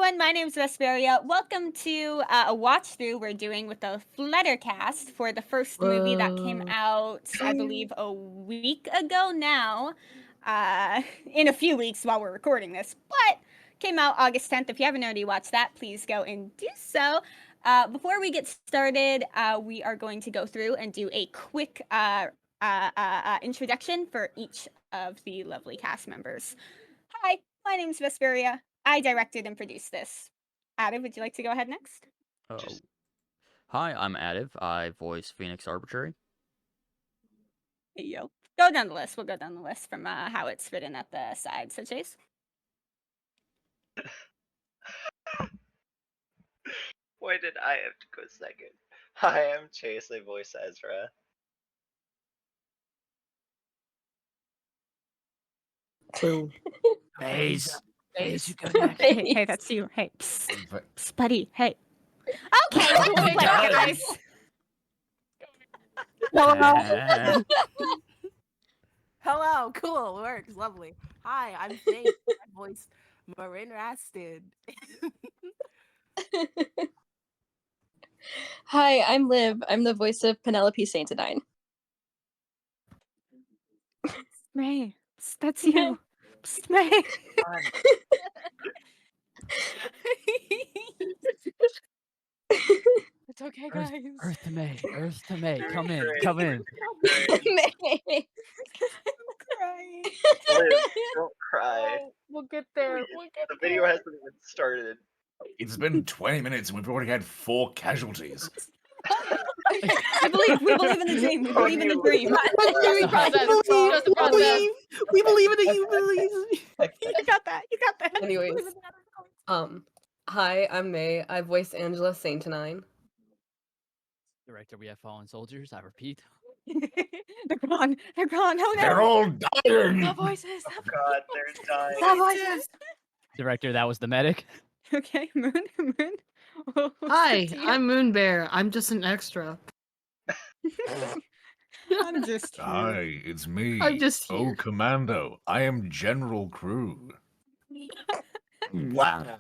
everyone, my name is Vesperia. Welcome to a watch through we're doing with the FLUTTER cast for the first movie that came out, I believe, a week ago now. In a few weeks while we're recording this, but came out August 10th. If you haven't already watched that, please go and do so. Before we get started, we are going to go through and do a quick introduction for each of the lovely cast members. Hi, my name is Vesperia. I directed and produced this. Adam, would you like to go ahead next? Oh. Hi, I'm Adiv. I voice Phoenix Arbitrary. Hey, yo. Go down the list. We'll go down the list from how it's written at the side. So, Chase? Why did I have to go second? Hi, I'm Chase. I voice Ezra. Boom. Phase. Phase. You go next. Hey, that's you. Hey, psst, buddy. Hey. Okay, let's play, guys. Hello, cool, works, lovely. Hi, I'm Faith. I voice Marin Rasted. Hi, I'm Liv. I'm the voice of Penelope Saintadine. May, that's you. May. It's okay, guys. Earth to May. Come in. May. Crying. Liv, don't cry. We'll get there. The video hasn't even started. It's been 20 minutes and we've already had 4 casualties. We believe in the dream. We believe in the dream. We believe in it. You believe. You got that. Anyways, hi, I'm May. I voice Angela Saintadine. Director, we have fallen soldiers. I repeat. They're gone. Oh no. They're all dying! The voices. Oh god, they're dying. The voices. Director, that was the medic. Okay, Moon. Hi, I'm Moonbear. I'm just an extra. I'm just here. Hi, it's me. I'm just here. Oh, Commando. I am General Crew. Wow.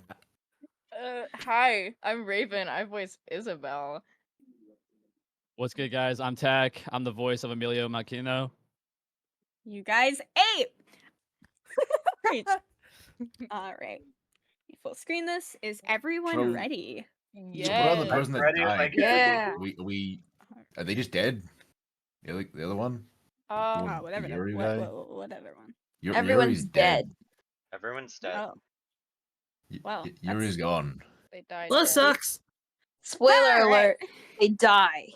Hi, I'm Raven. I voice Isabel. What's good, guys? I'm Tack. I'm the voice of Emilio Macchino. You guys ate. Great. All right. Full screen this. Is everyone So- ready? So what about the person that Ready, died? like- Yeah. We are they just dead? The other one? Oh, whatever. Yuri Whatever one. Everyone's Yuri's dead. Everyone's dead. Oh, well, Yuri's gone. They died. Well, that dead. sucks. Spoiler Alright. alert. They die.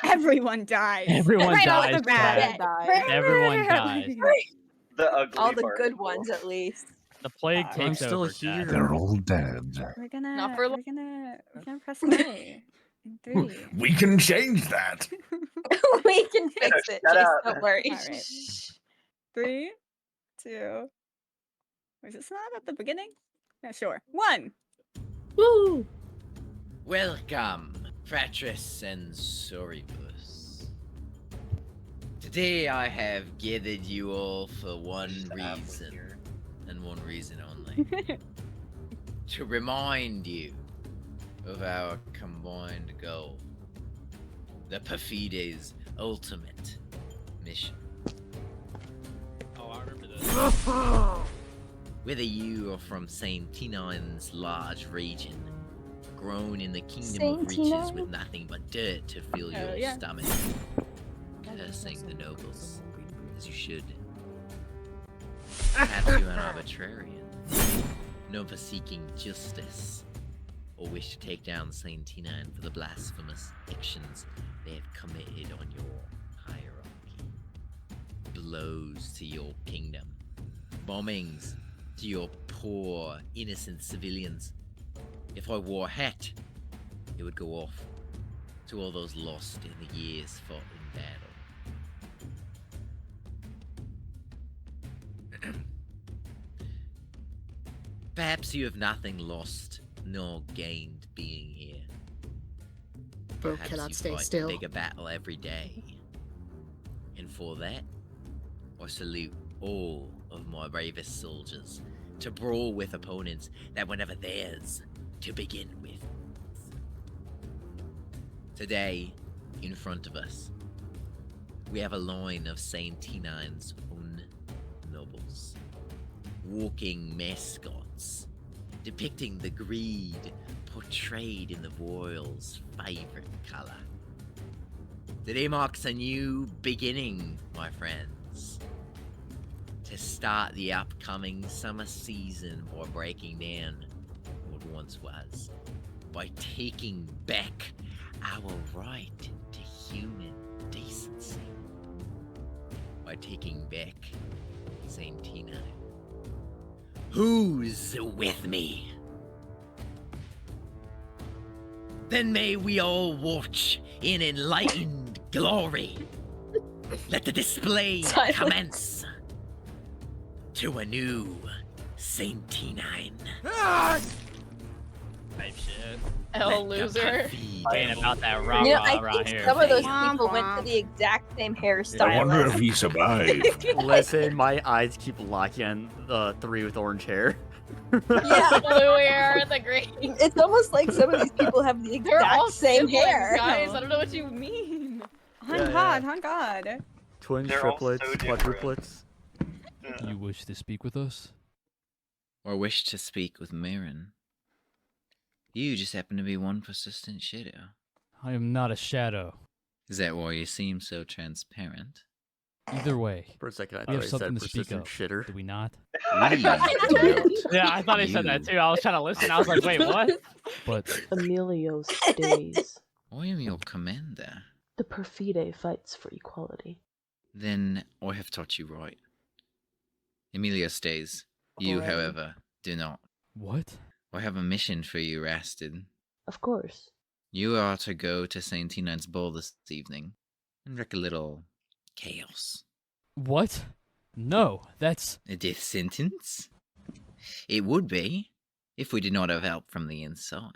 everyone dies. Everyone right off dies, the bat. Chad. Everyone dies. The ugly All the part. good ones, at least. The plague I'm takes still over. here. Chad. They're all dead. We're gonna Not for we're gonna press play. In 3. We can change that. We can fix it. Shut Just up. don't worry. All right. 3, 2. Was this not at the beginning? Yeah, sure. 1. Woo! Welcome, Fratris and Soribus. Today I have gathered you all for one reason, and one reason only. To remind you of our combined goal. The Perfides' ultimate mission. Oh, I remember this. Whether you are from Saint Tinine's large region, grown in the kingdom of riches with nothing but dirt to fill your yeah. stomach, cursing the nobles, as you should. Perhaps you're an arbitrarian, known for seeking justice, or wish to take down Saint Tinine for the blasphemous actions they have committed on your hierarchy. Blows to your kingdom, bombings to your poor, innocent civilians. If I wore a hat, it would go off to all those lost in the years fought in battle. Perhaps you have nothing lost nor gained being here. Bro Perhaps cannot you stay fight still. a bigger battle every day. And for that, I salute all of my bravest soldiers to brawl with opponents that were never theirs to begin with. Today, in front of us, we have a line of Saint T9's own nobles, walking mascots, depicting the greed portrayed in the royal's favorite color. Today marks a new beginning, my friends, to start the upcoming summer season by breaking down what once was, by taking back our right to human decency, by taking back Saint T9. Who's with me? Then may we all watch in enlightened glory. Let the display Silence. commence to a new Saint T9. Type shit. L loser. Ain't about that rah You know, rah I around think here. some of those Womp people went to womp. the exact same I hairstyle. wonder if he survived. Listen, my eyes keep locking on the three with orange hair. Yeah, Blue hair, the green. it's almost like some of these people have the They're all exact same siblings, hair. guys. I don't know what you mean. On Yeah, God, on God. Twins, They're all triplets, so different. quadruplets. You wish to speak with us? Or wish to speak with Marin. You just happen to be one persistent shadow. I am not a shadow. Is that why you seem so transparent? Either way, For a second, I we thought have he said something to speak persistent of. shitter. Do we not? We do not. Yeah, I thought he said that too. I was trying to listen. I was like, wait, what? But Emilio stays. I am your commander. The Perfide fights for equality. Then I have taught you right. Emilio stays. You, Already. however, do not. what? I have a mission for you, Rastid. Of course. You are to go to Saint T9's ball this evening and wreak a little chaos. What? No, that's A death sentence? It would be, if we did not have help from the inside.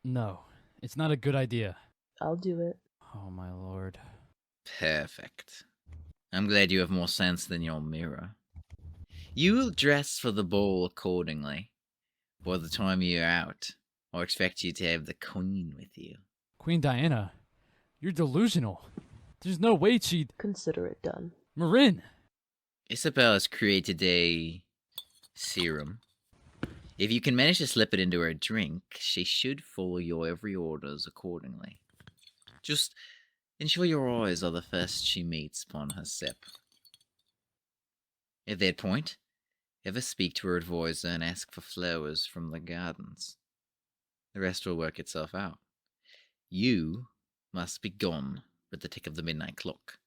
no. It's not a good idea. I'll do it. Oh my lord. Perfect. I'm glad you have more sense than your mirror. You will dress for the ball accordingly. By the time you're out, I expect you to have the queen with you. Queen Diana, you're delusional. There's no way she'd. Consider it done. Marin! Isabel has created a serum. If you can manage to slip it into her drink, she should follow your every orders accordingly. Just ensure your eyes are the first she meets upon her sip. At that point, ever speak to her advisor and ask for flowers from the gardens. The rest will work itself out. You must be gone with the tick of the midnight clock.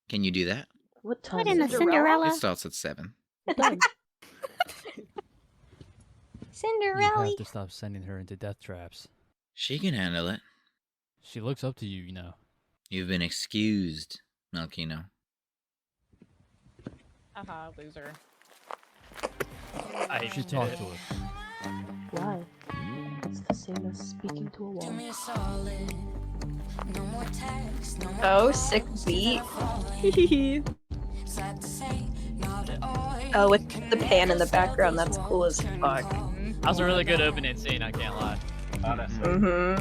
Can you do that? What time Put in the is it? Cinderella. It starts at 7. Done. You Cinderella. have to stop sending her into death traps. She can handle it. She looks up to you, you know. You've been excused, Malkino. Haha, loser. You should talk to her. Why? It's the same as speaking to a wall. Oh, sick beat. Oh, with the pan in the background, that's cool as fuck. That was a really good opening scene, I can't lie. Mm-hmm.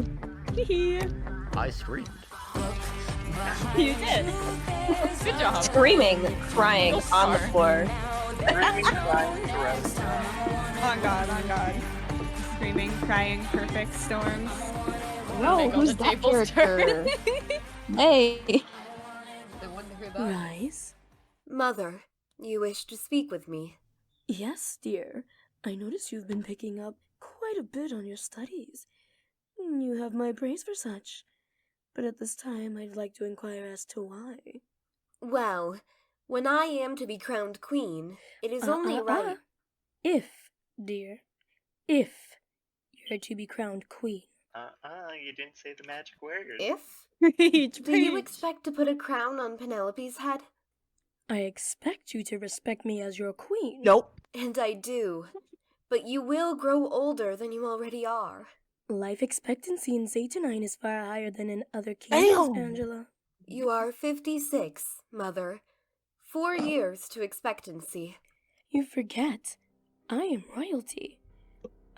I screamed. You did. Good job. Screaming, crying on the floor. On God, on God. Screaming, crying, perfect storms. Whoa, Make all who's the that tables character? Hey. Rise? Mother, you wish to speak with me? Yes, dear. I notice you've been picking up quite a bit on your studies. You have my praise for such. But at this time, I'd like to inquire as to why. Well, when I am to be crowned queen, it is only right. If, dear, if you're to be crowned queen. You didn't say the magic words. If? Preach, Do you preach. expect to put a crown on Penelope's head? I expect you to respect me as your queen. Nope. And I do. But you will grow older than you already are. Life expectancy in Satan is far higher than in other kingdoms, Damn. Angela. You are 56, Mother. 4 years to expectancy. You forget, I am royalty.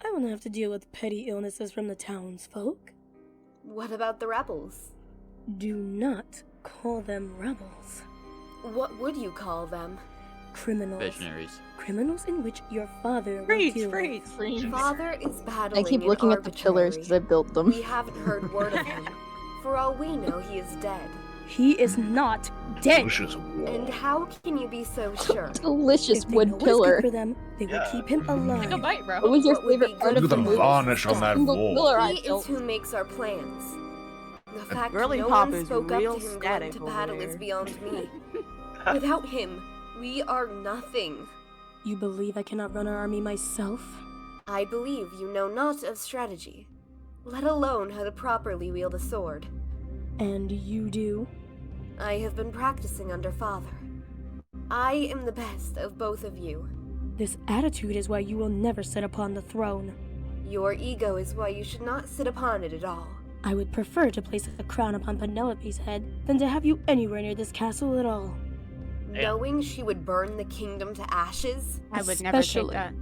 I won't have to deal with petty illnesses from the townsfolk. What about the rebels? Do not call them rebels. What would you call them? Criminals. Visionaries. Criminals in which your father will Preach, deal preach. with. Father is battling I keep an looking at the pillars because I built them. We haven't heard word of him. For all we know, he is dead. He is not dead. Delicious And how can you be so sure? Delicious If they wood know what's good pillar. for them, they will keep him Take a alive. bite, bro. What was your What would be favorite part good of Look at the the movie? varnish on that Single wall. pillar I He is built. who makes our plans. The fact Girly no Pop one is spoke up real to him going static to over battle there. is beyond me. Without him, we are nothing. You believe I cannot run our army myself? I believe you know not of strategy, let alone how to properly wield a sword. And you do? I have been practicing under Father. I am the best of both of you. This attitude is why you will never sit upon the throne. Your ego is why you should not sit upon it at all. I would prefer to place a crown upon Penelope's head than to have you anywhere near this castle at all. Knowing she would burn the kingdom to ashes, I would never take Especially that.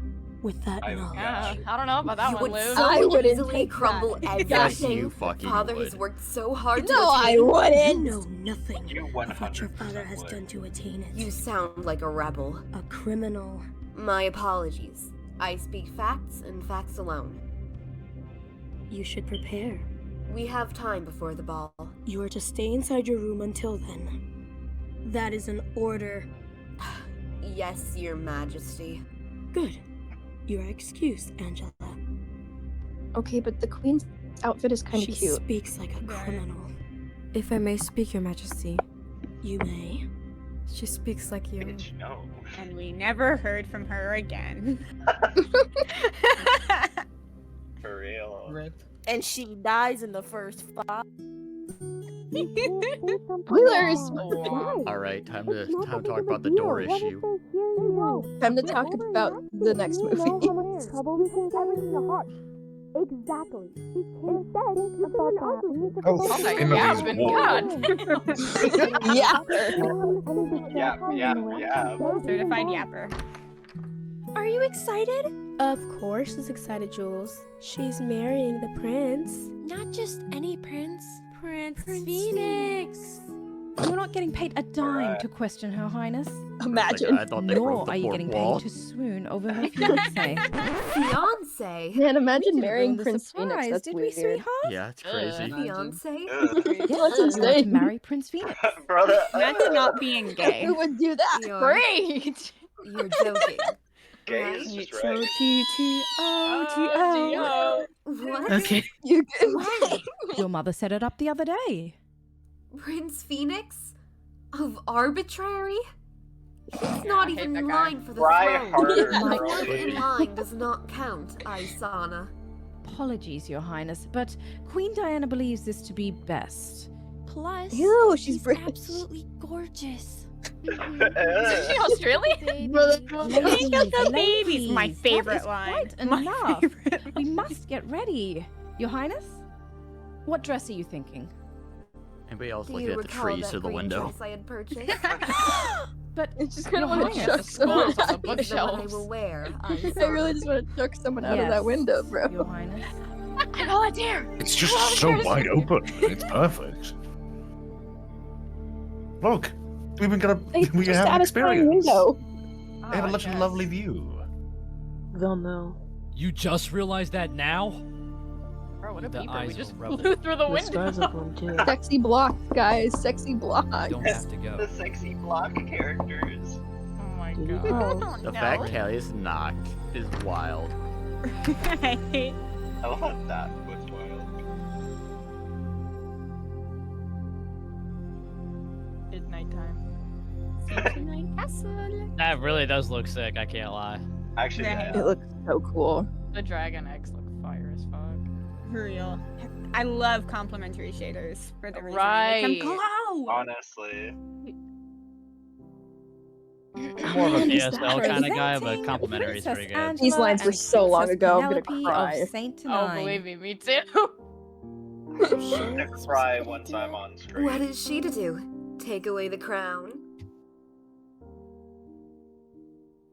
with that knowledge. Yeah, I don't know about that you one, would Lou. so I wouldn't easily take crumble that. Yes, everything you fucking Father would. has worked so hard to No, I attain. wouldn't. You know nothing You of what your 100% father has would. done to attain it. You sound like a rebel. A criminal. My apologies. I speak facts and facts alone. You should prepare. We have time before the ball. You are to stay inside your room until then. That is an order. Yes, Your Majesty. Good. You are excused, Angela. Okay, but the queen's outfit is kind She of cute. speaks like a criminal. If I may speak, Your Majesty. You may. She speaks like you. Bitch, no. And we never heard from her again. For real. Rip. And she dies in the first 5. Spoilers! Alright, time to talk about the door issue. Time to talk about the next movie. Exactly. Oh, my Timothy's God, wall. Yeah. Yeah. Certified yapper. Are you excited? Of course she's excited, Jules. She's marrying the prince. Not just any prince. Prince Phoenix. You're not getting paid a dime Alright. to question Her Highness. Imagine. I thought they Nor broke the are you fourth getting wall. paid to swoon over her fiancé. Fiance? Man, imagine We didn't marrying ruin the Prince surprise, Phoenix. That's did weird. we, sweetheart? Yeah, it's crazy. Fiance? Ugh. Yes, What's you his want to name? marry Prince Phoenix. Brother. That's not being gay. Who would do that? Great! You're joking. Gay right? is just So right. T-T-O-T-O. What? Okay. You could. When? Your mother set it up the other day. Prince Phoenix? Of arbitrary? He's not I hate even that in guy. line for the Try throne. harder, The girl. word in line does not count, Aisana. Apologies, Your Highness, but Queen Diana believes this to be best. Plus, Ew, she's British. absolutely gorgeous. Is she Australian? Think of the babies. My Ladies, favorite that is line. quite My enough. favorite. We must get ready. Your Highness? What dress are you thinking? Anybody else Do looking you at the recall trees that through the green window? dress I had purchased? But I just kind of Your want to Highness, chuck someone. Squirrels on the It's the one I bookshelves. will wear, I Aisana. really just want to chuck someone out of Yes, that window, bro. Your Highness. I know a dare! It's just so wide open. It's perfect. Look, we've been gonna They we just have an had a tiny experience. window. They have Oh, such a yes. lovely view. They'll know. You just realized that now? Bro, what a The peeper. We eyes just will flew rub through the The window. stars have one too. Sexy block, guys. Sexy block. You don't have to go. The sexy block characters. Oh my Do you? god. Oh, The no. fact Kelly is knocked is wild. I hate. I love that. What's wild? It's nighttime. Castle. That really does look sick, I can't lie. Actually, Right. yeah. It looks so cool. The dragon eggs look fire as fuck. For real. I love complimentary shaders for the reason they Right. make them glow. Honestly. I'm more of a Man, is PSL that kind of guy, but Presenting complimentary is pretty Princess good. Angela These lines were and so long Princess ago, I'm gonna Penelope cry. Of Saint Oh, Tenine. believe me, me too. I'm gonna cry once I'm on screen. What is she to do? Take away the crown?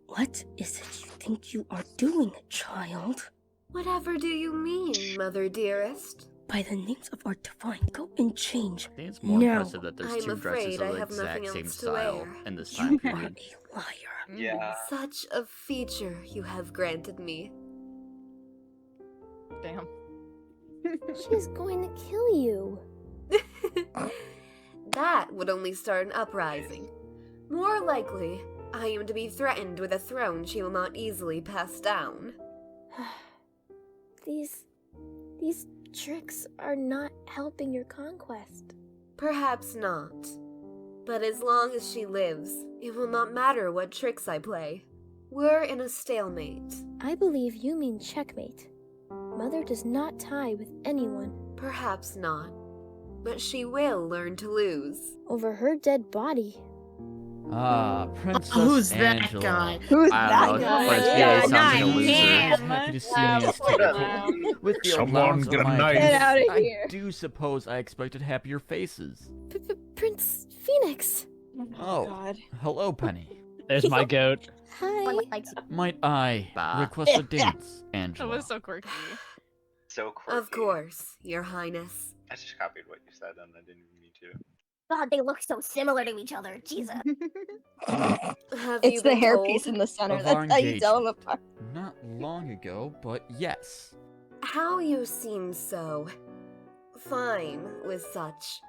What is it you think you are doing, child? Whatever do you mean, mother dearest? By the names of our divine, go and change. I think it's more now. impressive that there's I'm two dresses afraid of I the have nothing exact same else to style wear. in this You time are period. a liar. Yeah. Such a feature you have granted me. Damn. She's going to kill you. That would only start an uprising. More likely, I am to be threatened with a throne she will not easily pass down. These tricks are not helping your conquest. Perhaps not. But as long as she lives, it will not matter what tricks I play. We're in a stalemate. I believe you mean checkmate. Mother does not tie with anyone. Perhaps not. But she will learn to lose. Over her dead body. Ah, Princess Who's that Angela. guy? Who's I that don't know. guy? Prince Yeah, PA sounds like a not loser. him. Happy to see me as typical. With the Someone allowance of get a my knife. Get gifts, outta I here. do suppose I expected happier faces. Prince Phoenix. Oh, God. hello, Penny. There's my goat. Hi. Might I Bah. request a dance, That Angela? was so quirky. So quirky. Of course, Your Highness. I just copied what you said and I didn't even need to. God, they look so similar to each other. Jesus. Have It's you the been hairpiece told? in the center. Of our That's how you tell them apart. Not long ago, but yes. How you seem so fine with such.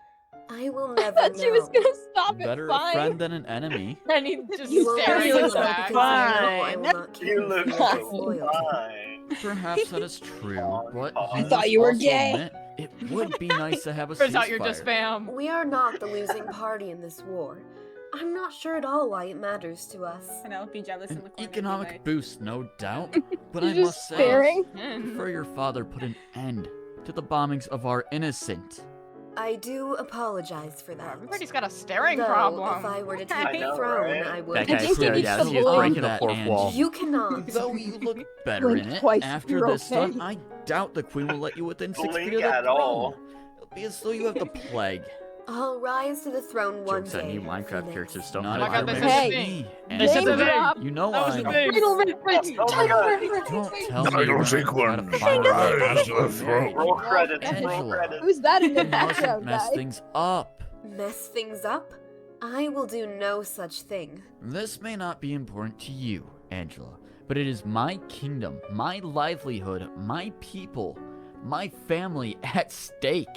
I will never know. She was gonna stop Better it. a Fine. friend than an enemy. And he just You won't staring never at know the back. because you know I will not keep You look Phoenix's so loyalty. fine. Perhaps that is true, but I you thought must you were also gay. admit it would be nice to have a Turns out you're just ceasefire. spam. We are not the losing party in this war. I'm not sure at all why it matters to us. And I'll be jealous in An the corner. economic boost, no doubt. But You're I just must say, staring. prefer your father put an end to the bombings of our innocent. I do apologize for that. Everybody's got a staring Though, problem. if I were to take I the know, throne, right? I would. That I guy's think you staring need at to us. He's believe breaking the that, fourth Angie. wall. You cannot. Though you look better Blink in it, twice, after you're this okay. done, I doubt the queen will let you within 6 Blink feet of the at throne. all. It'll be as though you have the plague. I'll rise to the throne one Jokes on day. you Minecraft Phoenix. characters don't Not Oh my if God, you're this married is to a me. This is Angela. a thing. You know That was I'm... the thing. Oh my god. Don't tell Now me you're you'll gonna take try to one. find a way Rise out to of the the throne. marriage. Roll credits, roll Angela. credits. Who's that in the You mustn't background, mess guy? things up. Mess things up? I will do no such thing. This may not be important to you, Angela, but it is my kingdom, my livelihood, my people, my family at stake.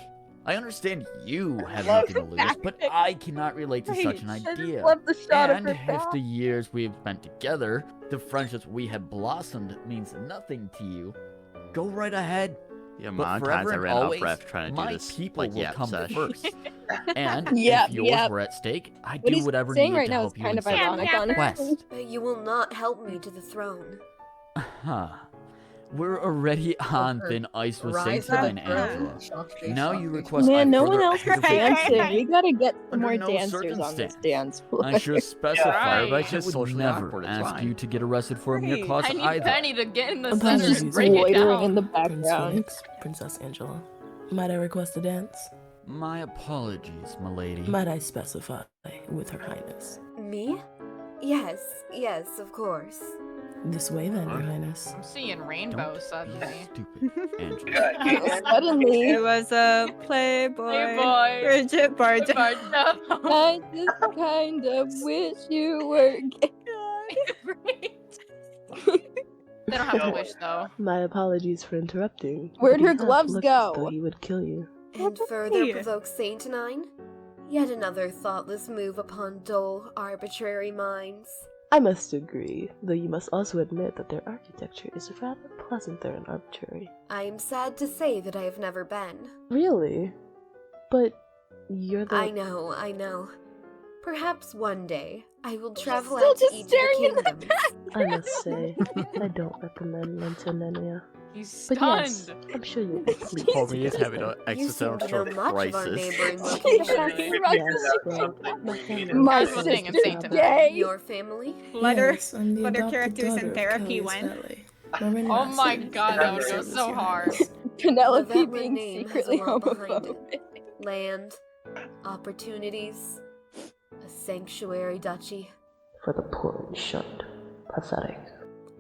I understand you have nothing to lose, but I cannot relate to such an idea. Love the shot And of her if back. the years we've spent together, the friendships we have blossomed means nothing to you, go right ahead. The But amount of forever times I and ran off always, ref trying to do my this people like will yap come sesh. first. And Yep, if yours yep. were at stake, I'd What do he's whatever saying needed right to now is help you kind in of such ironic, a honestly. quest. But you will not help me to the throne. Huh. We're already on thin ice with Saint Helen, Angela. Now you request I Man, no one further else is aggravate dancing. We gotta get some Under more no dancers on this circumstance. dance floor. I should specify Right. that I It's just would socially never awkward, it's ask fine. you to get arrested for a mere Right. cause I need either. Penny to get in the I'm center just and break it loitering in down. the Prince background. Phoenix, Princess Angela. Might I request a dance? My apologies, milady. Might I specify with Her Highness? Me? Yes, yes, of course. This way then, Your Highness. I'm seeing rainbow Be suddenly. stupid, Angela. Suddenly, It was a Playboy. Playboy. Bridget Barge. I just kind of wish you were gay. They don't have to wish though. My apologies for interrupting. Where'd but her you have gloves looked as go? though he would kill you. And Why? further provoke Saint Nine? Yet another thoughtless move upon dull, arbitrary minds. I must agree, though you must also admit that their architecture is rather pleasanter and arbitrary. I am sad to say that I have never been. Really? But you're the... I know. Perhaps one day I will travel still out to just each of staring the in the kingdoms. I must say, I don't recommend Lentonenia. He's But yes, stunned. I'm sure you'll be pleased. Homie is having an You seem to know existential much of our crisis. neighboring Yes. locations. Yes, well, my family My That's the thing, it's sister's Saint gay. Your family? Flutter. Yes, I'm the Flutter adopted characters in daughter of therapy Kelly's one. valet. Oh my god, that would go so hard. Penelope The Vetland being name has secretly a lot behind homophobic. it. Land, opportunities, a sanctuary duchy. For the poor and shunned. Pathetic.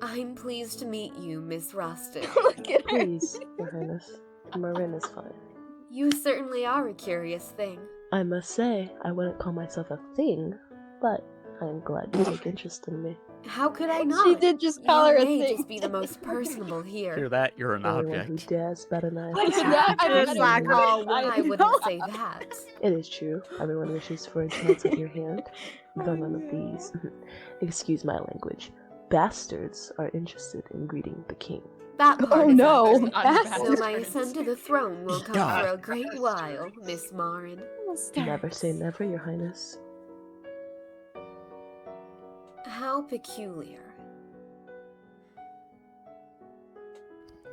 I'm pleased to meet you, Miss Rustic. Please, Your Highness. Marin is fine. You certainly are a curious thing. I must say, I wouldn't call myself a thing, but I am glad you take interest in me. How could I not? She did just call her a You may thing. just be the most personable here. Hear that? You're an The only one who object. dares badenize I the could not- I secret was of like, women. I wouldn't say that. It is true. Everyone wishes for a chance at your hand, though none of these, excuse my language, bastards are interested in greeting the king. That part Oh is no, accurate. So my ascent to the throne will come God. for a great while, Miss Marin. Never say never, Your Highness. How peculiar.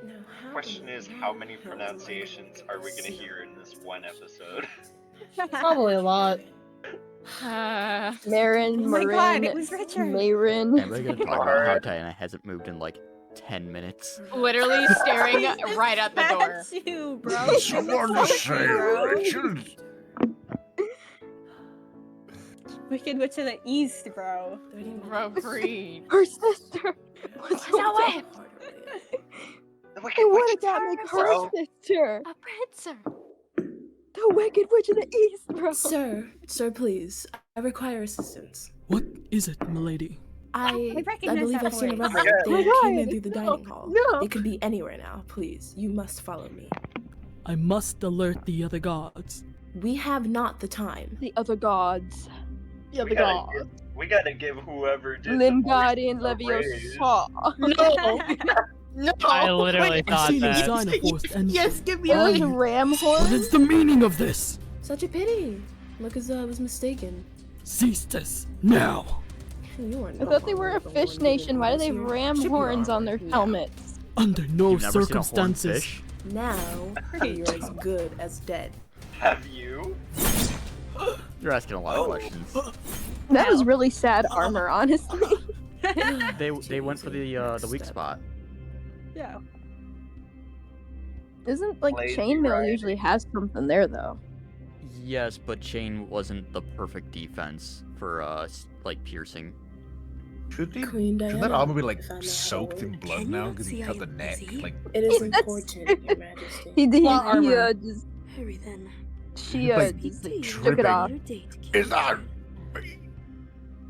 The question is, how many pronunciations are we gonna hear in this one episode? Probably a lot. Marin, Oh my Marin, God, it was Richard. Marin. And we're gonna talk about how Diana hasn't moved in like 10 minutes. Literally staring right at the door. That's you, bro. Someone say Richard. Wicked Witch of the East, bro. Bro, breathe. Her sister. What's No way. I wanted to make her bro. sister. A princer. The Wicked Witch of the East, bro. Sir, please. I require assistance. What is it, milady? I recognize believe that I've seen a voice. rebel. Oh my They came in God, through the dining hall. no. They could be anywhere now. Please, you must follow me. I must alert the other guards. We have not the time. The other gods. The other We gotta gods. give- We gotta give whoever did Lingardine the voice a raise. Leviosa. No! I literally I thought see no that. sign of force and Yes, give me It was a ram what horn. is the meaning of this? Such a pity. Look as though I was mistaken. Cease this now. You are I no thought they were a longer fish one nation. Why do they here. have ram Should be horns on their now. helmets? Under no You've never seen a horned circumstances. fish? Now you're as good as dead. Have you? You're asking a lot of questions. That was really sad armor, honestly. They went for the weak spot. Yeah. Isn't like Lazy chainmail rider. usually has something there though? Yes, but chain wasn't the perfect defense for like piercing. Should Queen that Diana, armor be like if I'm not soaked in wrong, blood can now you because see he how cut the you're neck? busy? Like It is That's- important, Your Majesty. He Plot armor. just Hurry then. she Like, just Please, took it off. your date, is King. that?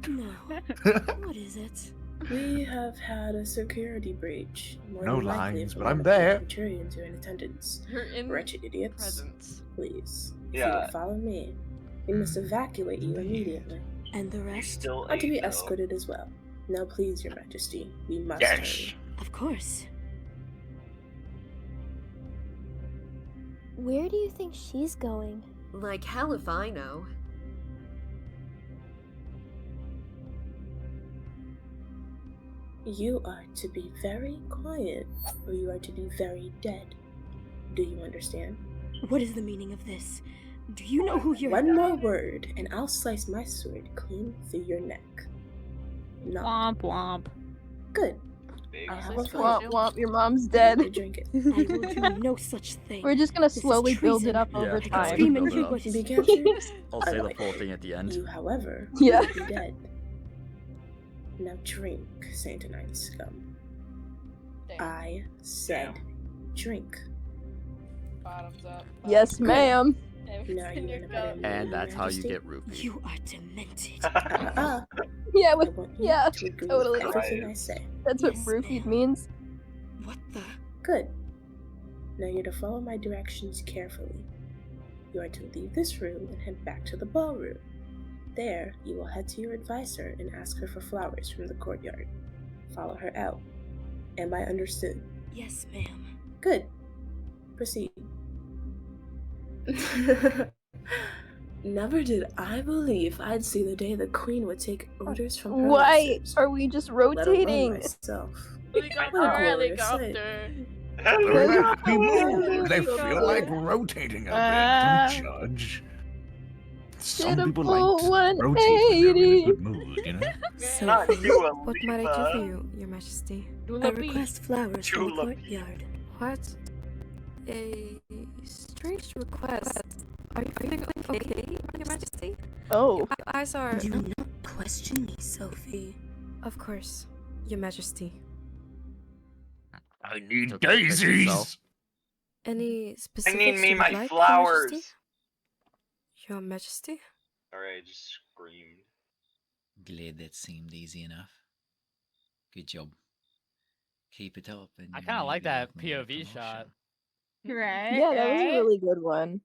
No. What is it? We have had a security breach. More No than likely, lines, if but one I'm of the there. Centurions are in attendance. You're in Wretched idiots. presence. Please, if you Yeah. will follow me, we must evacuate you immediately. And the You rest still are to be ate, though. escorted as well. Now, please, Your Majesty, we must Yes. hurry. Of course. Where do you think she's going? Like hell if I know. You are to be very quiet, or you are to be very dead. Do you understand? What is the meaning of this? Do you know who you're? One more word, and I'll slice my sword clean through your neck. No. Womp womp. Good. Big I'll have a sister. Womp fight. womp, your mom's You dead. drink it. I will do no such thing. We're just gonna This is slowly build it treason. up Yeah, over I can time. scream and kick what you began to. I'll say the full thing at the end. You, however, Yeah. will be dead. Now drink, Satanine scum. I said drink. Bottoms up. Yes, ma'am. Now you're in a better mood, And that's how you Majesty. get roofied. You are demented. Yeah, I with want you yeah, to agree totally. with everything I say. That's what Yes, roofied ma'am. means. What the? Good. Now you're to follow my directions carefully. You are to leave this room and head back to the ballroom. There, you will head to your advisor and ask her for flowers from the courtyard. Follow her out. Am I understood? Yes, ma'am. Good. Proceed. Never did I believe I'd see the day the queen would take orders from her Why lessers, are we just let alone rotating? myself. Helicopter, What a glorious helicopter. They feel like rotating a bit, don't judge. Some Did a people full like to rotate when they're in a 180. good mood, you know? Not you, What might I do Alifa. for you, Your Majesty? Dula Bee. flowers from the Julep. courtyard. What? A strange request. Are you okay, Your Majesty? Oh. Your eyes are. Do not question me, Sophie. Of course, Your Majesty. I need Okay, fix yourself. daisies. Any I specifics need me you would my like, Your flowers. Majesty? Your Majesty? Alright, I just screamed. Glad that seemed easy enough. Good job. Keep it up. And I you kind of may like be that looking at a POV shot. Right. Yeah, that was a right? really good one.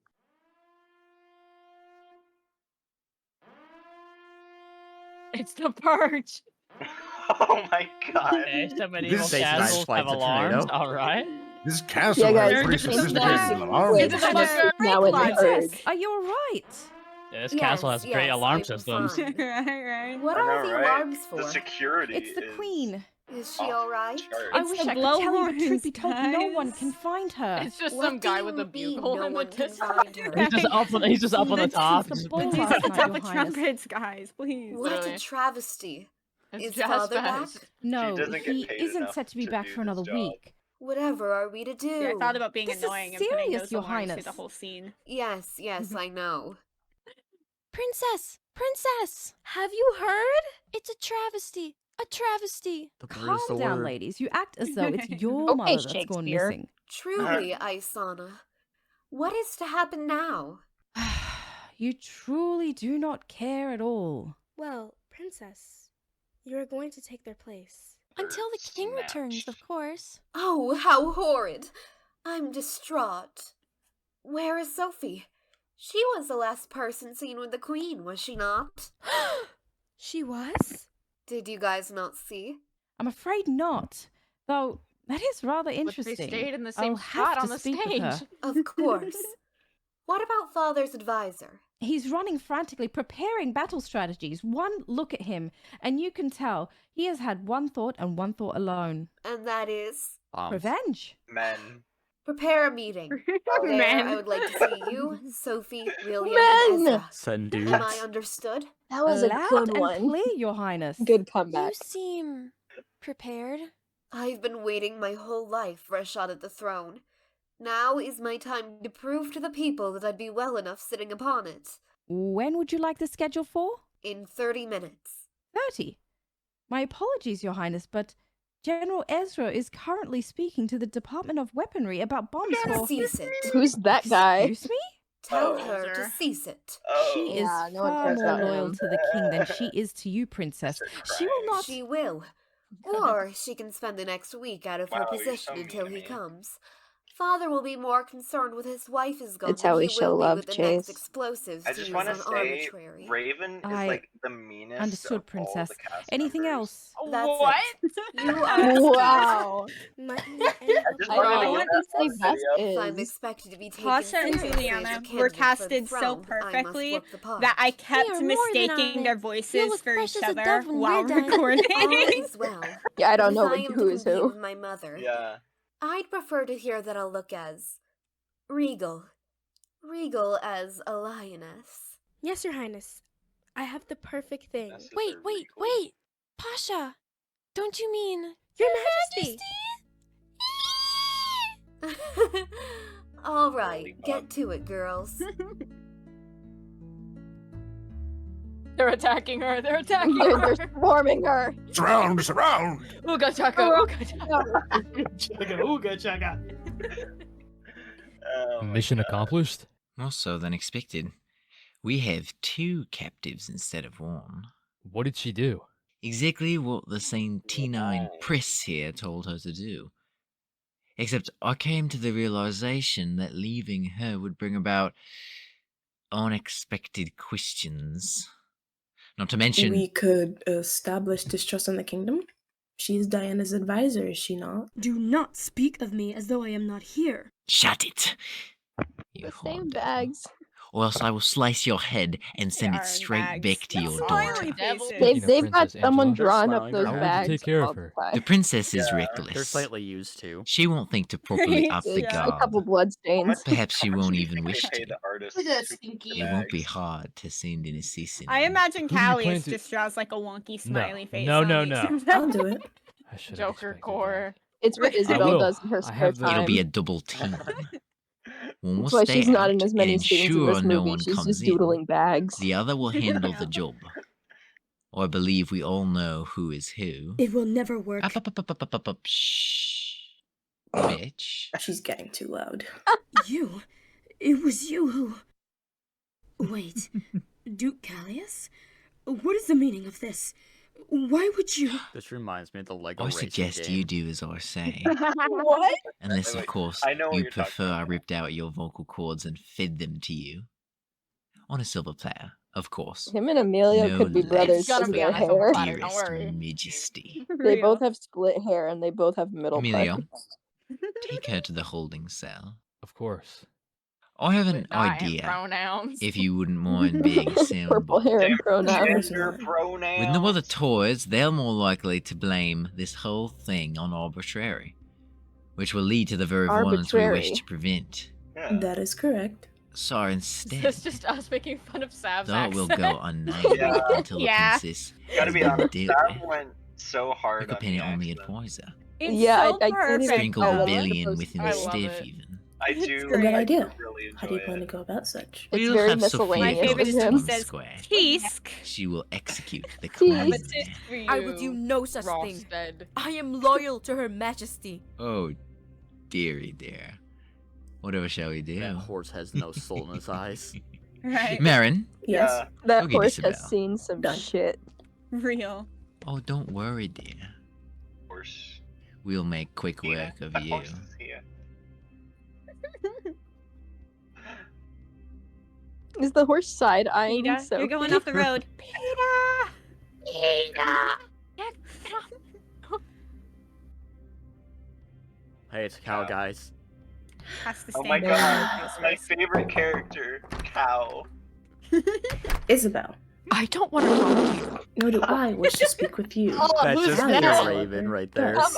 It's the purge. Oh my god. Okay, so medieval This Satan's castles flights have a alarms. tornado. All right. This castle Yeah, has guys, pretty things sophisticated have alarm switched systems. just now in the Princess, purge. are you alright? Yeah, this castle has great alarm I'm systems. fine. right. What I are know, the right? alarms for? The security It's the is Queen. Is she off alright? the charts. I It's wish the I could tell you, but blowhorns, truth be told, no one guys. can find her. It's just What some guy do with you a mean bugle no in the one can distance. find her? He's just up on. He's just up on the Since top. the just- ball He's last at the night, top Your of Highness. trumpets, guys, please. What Literally. a travesty. It's Is jazz father back? fest. No, doesn't get he paid isn't enough set to be to back do for another this job. week. Whatever are we to do? Yeah, I thought about being This is annoying and putting serious, those Your alarms through Highness. the whole scene. Yes, yes, I know. Princess! Princess! Have you heard? It's a travesty. A travesty. The bird Calm is the down, word. ladies. You act as though it's your Okay, mother that's gone Shakespeare. missing. Truly, Isana. What is to happen now? You truly do not care at all. Well, Princess, you're going to take their place. Until the king returns, of course. Oh, how horrid. I'm distraught. Where is Sophie? She was the last person seen with the Queen, was she not? She was? Did you guys not see? I'm afraid not. Though, that is rather But interesting. they stayed in the I'll same have spot to on the speak with her. stage. Of course. What about Father's advisor? He's running frantically, preparing battle strategies. One look at him, and you can tell he has had one thought and one thought alone. And that is Revenge. Men. prepare a meeting. There, Men. I would like to see you, Sophie, William, and Men! Ezra. Send dudes. Am I understood? That was a Loud good and one. clear, Your Highness. Good comeback. seem prepared. I've been waiting my whole life for a shot at the throne. Now is my time to prove to the people that I'd be well enough sitting upon it. When would you like the schedule for? In 30 minutes. 30. My apologies, Your Highness, but General Ezra is currently speaking to the Department of Weaponry about bombs for... Cease it. Who's that guy? Excuse me? Tell her to cease it. She is Yeah, no one far cares more about loyal him. to the king than she is to you, Princess. She will not... She will. Or she can spend the next week out of her Wow, you're position so mean until to he me. comes. Father will be more concerned with his wife is gone It's than how we he show will be love, with the Chase. next explosives I to just use want on to say, arbitrary. Raven is I like the meanest. Understood, of all Princess. the cast Anything members. else? That's What? it. You are Wow. I just I wanted don't to know get what to that say on best video. If I'm is. expected to be taken Pasha and seriously as a Juliana candidate were for the casted so throne, I must perfectly look the part. that I kept are more than mistaking their honest. voices You'll look for fresh each as a other dove when while we're done. recording. All is well. Yeah, I don't know If I am who to is compete who. with my mother, Yeah. I'd prefer to hear that I'll look as regal. Regal as a lioness. Yes, Your Highness. I have the perfect thing. This is Wait, a wait, regal. wait! Pasha! Don't you mean Your Majesty? All right, get to it, girls. They're attacking her. They're attacking They're her. swarming her. Surround, surround. Ooga chaka. Ooga chaka. Ooga chaka. Oh my Mission God. accomplished? More so than expected. We have 2 captives instead of 1. What did she do? Exactly what the St. T9 press here told her to do. Except I came to the realization that leaving her would bring about unexpected questions. Not to mention... We could establish distrust in the kingdom. She's Diana's advisor, is she not? Do not speak of me as though I am not here. Shut it! You Same bags. or else I will slice your head and send They it are in straight bags. back to your Smiley door. faces. They've got someone drawing up smiling those around. bags. Take care of all the her. time. The princess is Yeah. reckless. They're slightly used to. She won't think to properly up the Just a guard. couple bloodstains. Perhaps she How much won't do you even think wish they pay to. the artists Look at that to stinky. put It won't be bags? hard to send an assassin. I imagine Who do you plan Callius to- just draws like a wonky smiley face. No, on no, each no. of them. I'll do it. I should have Joker expected core. It's what I Isabel will. does in her I spare have the- time. It'll be a double team. One will That's why stay she's not in out as many and scenes in ensure this no movie. one She's comes just in. doodling bags. The other will handle the job. I believe we all know who is who. It will never work. Up, shh. bitch. She's getting too loud. You? It was you who... Wait, Duke Callius? What is the meaning of this? Why would you... This reminds me of the Lego I racing suggest game. you do as I say. What? Unless, Wait, of course, I know what you you're talking prefer I ripped out your vocal cords and fed them to you. On a silver platter, of course. Him and Emilio No could be less brothers It's gonna because be their on a silver hair. platter, don't Dearest worry. Majesty. They Real. both have split hair and they both have middle Emilio, parts. take her to the holding cell. Of course. I have an But not in idea, pronouns. if you wouldn't mind being Purple soundboard. hair and pronouns. Gender pronouns. With no other toys, they're more likely to blame this whole thing on arbitrary, which will lead to the very violence we wish Arbitrary. to prevent. Yeah. That is correct. So Is instead, this just us making fun of Sav's though it will accent? go unnamed Yeah. until the Yeah. princess Gotta has be been honest, dealt Sam with. went so hard Like a on penny the on the accent. advisor. It's Yeah, so I can't even perfect, Sprinkle tell though. what I'm rebellion supposed within to the I love stiff it. even. I It's do. great. Good I idea. really enjoy How do you plan to it. go about such? It's We'll very have Sophia miscellaneous My go favorite with is to when him. he Town says Square. Teask. She will execute the Tease. command. For you, I would do no such thing. Rosted. I am loyal to Her Majesty. Oh, dearie dear. Whatever shall we That do? horse has no soul in his eyes. Right. Marin, Yes. Yeah. That Go get horse Isabel. has seen some Done. shit. Real. oh don't worry dear. Of course. We'll make quick Tina, work of the you. horse is here. Is the horse side-eyeing Peter, Sophie? you're going off the road. Peter! Hey, it's a cow, guys. Has to Oh stand my there. god, my favorite character, Cow. Isabel, I don't want to talk to you. nor do I wish to speak with you. That's who's just that? a raven right there. Yes.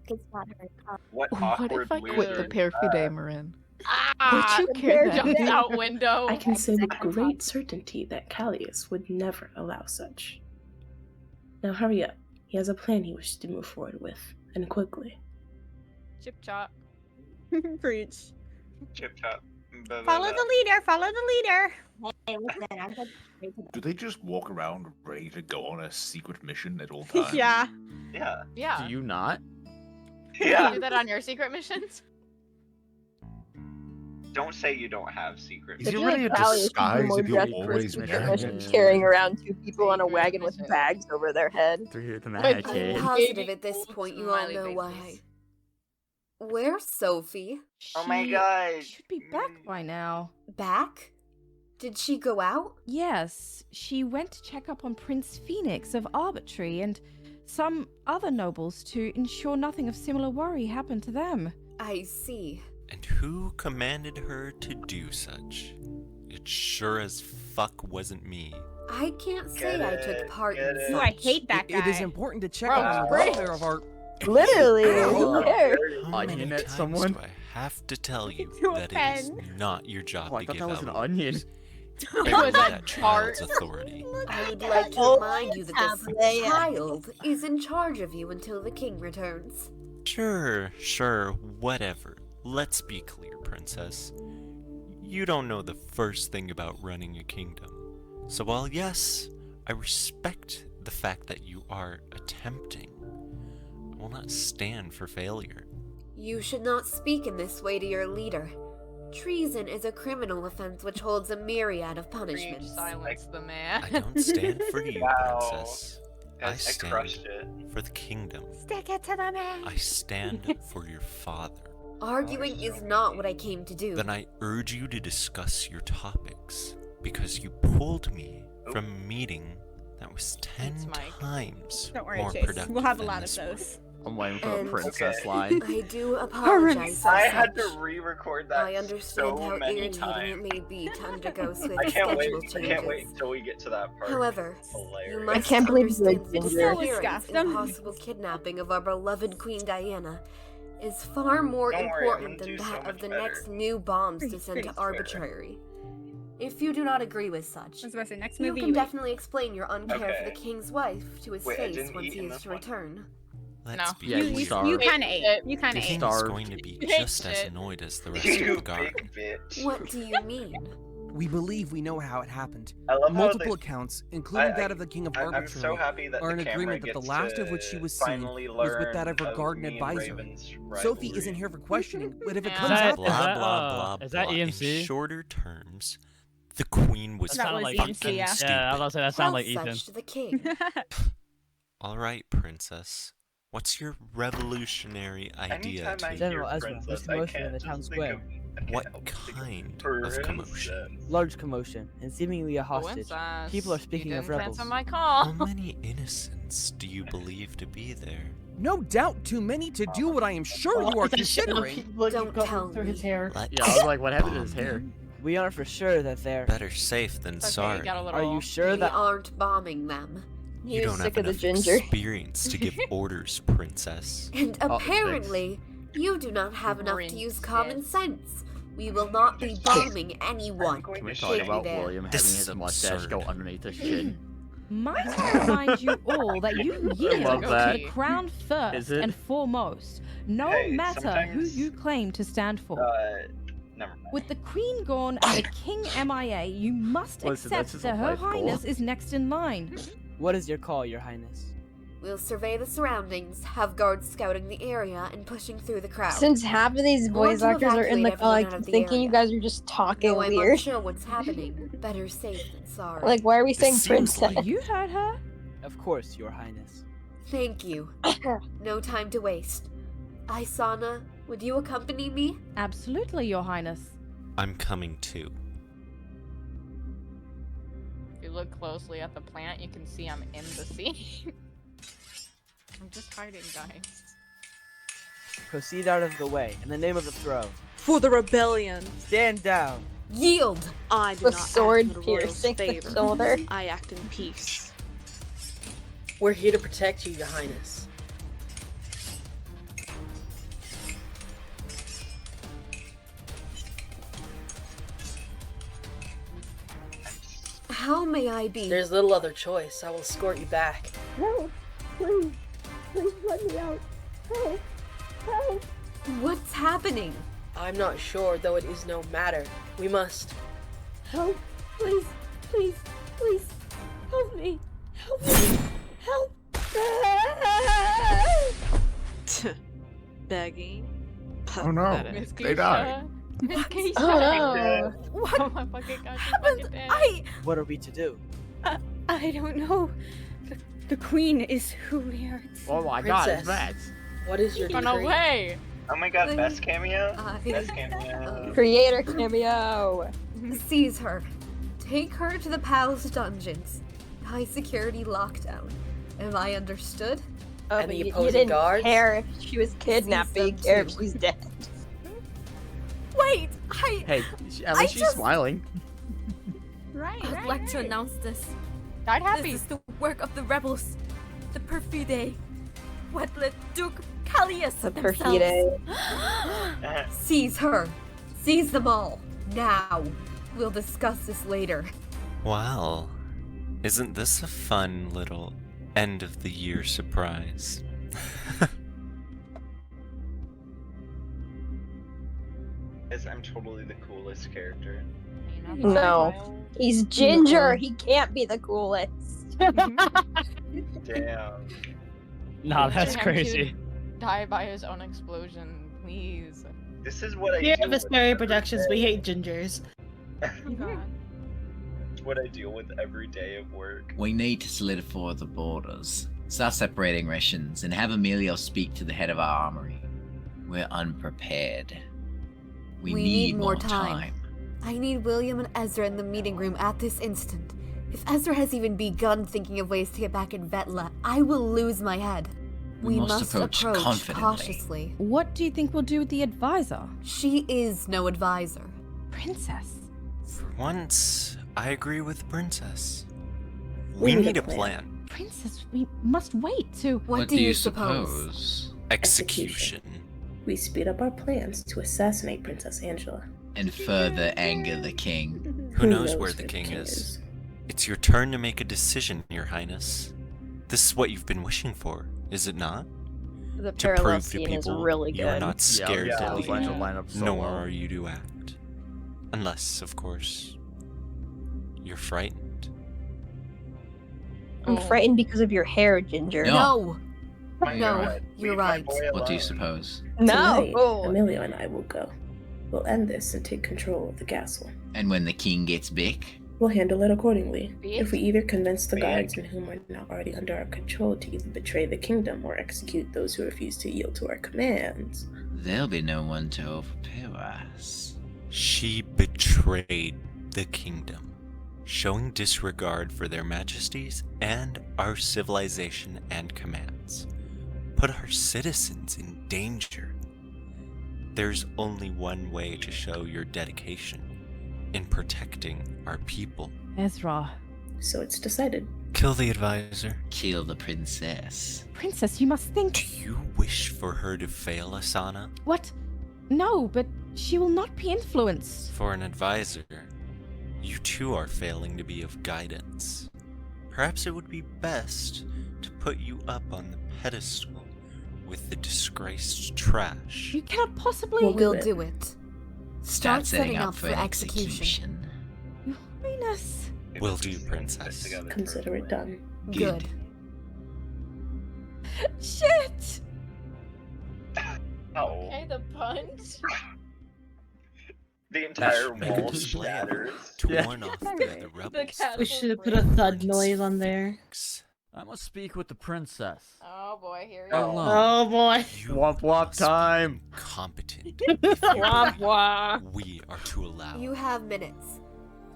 What What awkward if I quit the loser. Perfude, Marin? Ah, Would you care to Perfude. jump out window? I can say with great certainty that Callius would never allow such. Now hurry up. He has a plan he wishes to move forward with, and quickly. Chip chop. Preach. Chip chop. Follow the leader. Follow the leader. Do they just walk around ready to go on a secret mission at all times? Yeah. Yeah. Yeah. Do you not? You Yeah. do that on your secret missions? Don't say you don't have secrets. Is I it feel really like a Callius should be disguise more if you're dressed for always secret married? missions, carrying around two people on a wagon with bags over their head. Through the Wait, magic. I'm positive at this point you all know why I... Where's Sophie? Oh my She god. should be back by now. Back? Did she go out? Yes, she went to check up on Prince Phoenix of Arbitrary and some other nobles to ensure nothing of similar worry happened to them. I see. And who commanded her to do such? It sure as fuck wasn't me. I can't say I took part in Ooh, I such. hate that guy. It is important to check Bro, on the great. welfare of our... Literally, Ow. who cares? How Onion many at times someone? do I have to tell you To a that it is pen. not your job Oh, I to thought give that was an out onion. orders. It Only was a that tart. child's authority. I would like to remind you that this child is in charge of you until the king returns. Sure, whatever. Let's be clear, princess. You don't know the first thing about running a kingdom. So while yes, I respect the fact that you are attempting, I will not stand for failure. You should not speak in this way to your leader. Treason is a criminal offense which holds a myriad of punishments. Silence the man. I don't stand for you, Wow. princess. I Guys, I stand crushed it. for the kingdom. Stick it to the man. I stand for your father. Arguing is not what I came to do. Then I urge you to discuss your topics, because you pulled me from a meeting that was 10 times Don't worry, more Chase. productive We'll have a than lot of this those. I'm waiting for a And- princess Okay. line. I do apologize. for I had such. to re-record that I understand so how many irritating times. it may be to undergo swift I can't wait. schedule I changes. can't wait until we get to that part. However, It's you hilarious. must can't believe you understand like the Ginger. disappearance Discuss and them. possible kidnapping of our beloved Queen Diana is far more Don't worry, I'm important gonna than do so that much of the better. next new bombs to Pretty send to sweet. Arbitrary. If you do not agree with such, I was about to say, next you movie can you definitely explain your uncare for Okay. the king's wife to his Wait, I face didn't once eat he in is this to one. return. Let's No. be Yeah, You, you clear. starved. you kind of ate. You The kind of ate. king is Starved. going to be You ate just as shit. annoyed as the rest You of the guard. big bitch. What do you mean? We believe we know how it happened. I love how Multiple they- accounts, including that of the King of Arbitrary, I'm so happy that are in the camera agreement that the gets last to of which she was seen finally was with that learn of her of garden me and advisor. Raven's Sophie rivalry. isn't here for questioning, but if it Is comes that- out is Blah that, blah blah is that blah. EMC? In shorter terms, the queen was That sounded like fucking EMC, yeah. stupid. Yeah, I was about to say that sounded like Ethan. Such the king. All right, princess. What's your revolutionary idea Anytime I to hear princess, I can't just think of what kind of commotion? Large commotion, and seemingly a hostage. Coincidence. People are speaking You of didn't rebels. answer my call. How many innocents do you believe to be there? No doubt too many to do what I am sure you are considering. Don't tell me. His hair. Yeah, I was like, what happened to his hair? We are for sure that they're. Better safe than Okay, sorry. got a little... Are you sure We that? aren't bombing them. You don't have sick of the enough ginger. experience to give orders, princess. And Oh, apparently, you do not have enough to use common sense. We will not be bombing anyone. Can we talk Take me about there. William having This his is mustache absurd. go underneath his chin? Might I remind you all that you yield love to that. the crown Is first it? and foremost, no Hey, matter who sometimes- you claim to stand for. Never mind. With the Queen gone and the King MIA, you must Listen, that's accept just that a Her life goal. Highness is next in line. What is your call, Your Highness? We'll survey the surroundings, have guards scouting the area, and pushing through the crowd. Since half of these voice Want to actors are in the evacuate call, I everyone out keep of the thinking you area. guys are just talking Though I'm weird. unsure what's happening. Better safe than sorry. Like, why are we saying seems princess? like- You heard her. Of course, Your Highness. Thank you. No time to waste. Aisana, would you accompany me? Absolutely, Your Highness. I'm coming too. If you look closely at the plant, you can see I'm in the scene. I'm just hiding, guys. Proceed out of the way, in the name of the throne. For the rebellion. Stand down. Yield! I do The not sword act in the royals' piercing the favor. shoulder. I act in peace. We're here to protect you, Your Highness. How may I be? There's little other choice. I will escort you back. Help! Please! Please let me out! Help! Help! What's happening? I'm not sure, though it is no matter. We must. Help! Please! Please! Please! Help me! Help me! Help! Begging. Oh no, Miss they died. Keisha. Miss Keisha. Oh no! What Oh my fucking gosh, she's happened? fucking dead. What are we to do? I don't know. The Queen is who we are. Oh my god, it's Princess. Max. What is your Run decree? away. Oh my god, best Uh, cameo? Best cameo. Creator cameo! Seize her. Take her to the palace dungeons. High security lockdown. Am I understood? Oh, And but the you opposing didn't guards? care if she was kidnapped, but you them care if too. she's dead. Wait, Hey, at least she's just- smiling. Right, I'd like to announce this. Died happy. This is the work of the rebels. The Perfide. What let Duke Callias The themselves. perfide. Seize her. Seize them all. Now. We'll discuss this later. Well, isn't this a fun little end of the year surprise? Guys, I'm totally the coolest character. No. He's ginger. He can't be the coolest. Damn. Nah, that's Him to crazy. Die by his own explosion, please. This is what I Yeah, deal with Vesperi every Productions, day. we hate gingers. What I deal with every day of work. We need to solidify the borders, start separating rations, and have Emilio speak to the head of our armory. We're unprepared. We need more time. I need William and Ezra in the meeting room at this instant. If Ezra has even begun thinking of ways to get back in Vetla, I will lose my head. We must approach confidently. cautiously. What do you think we'll do with the advisor? She is no advisor. Princess. For once, I agree with Princess. We We need need a a plan. plan. Princess, we must wait to... What do you suppose? Execution. We speed up our plans to assassinate Princess Angela. And further anger the king. Who knows where the king is? It's your turn to make a decision, Your Highness. This is what you've been wishing for, is it not? The To parallel prove to scene is people really you are good. not scared Yeah, to I was lead, going to line up so nor well. are you to act. Unless, of course, You're frightened. I'm frightened because of your hair, Ginger. No. My No, God, you're leave my right. boy What do you alone. suppose? Tonight, No. Amelia and I will go. We'll end this and take control of the castle. And when the king gets big? We'll handle it accordingly. Big? If we either convince the Big? guardsmen whom are now already under our control to either betray the kingdom or execute those who refuse to yield to our commands. There'll be no one to overpower us. She betrayed the kingdom, showing disregard for their majesties and our civilization and commands. Put our citizens in danger. There's only one way to show your dedication in protecting our people. Ezra. So it's decided. Kill the advisor. Kill the princess. Princess, you must think. Do you wish for her to fail, Asana? What? No, but she will not be influenced. For an advisor, you too are failing to be of guidance. Perhaps it would be best to put you up on the pedestal with the disgraced trash. You cannot possibly. We'll do it. Start setting up for execution. Your Highness. Will do, princess. Consider it done. Good. Shit! Oh. Okay, the punch. The entire Make a wall display of shatters. torn off by the rebels. We should have put a thud noise on there. I must speak with the princess. Oh boy, here we How go. long? Oh boy. Womp womp time. Competent. Womp womp. We are to allow. You have minutes.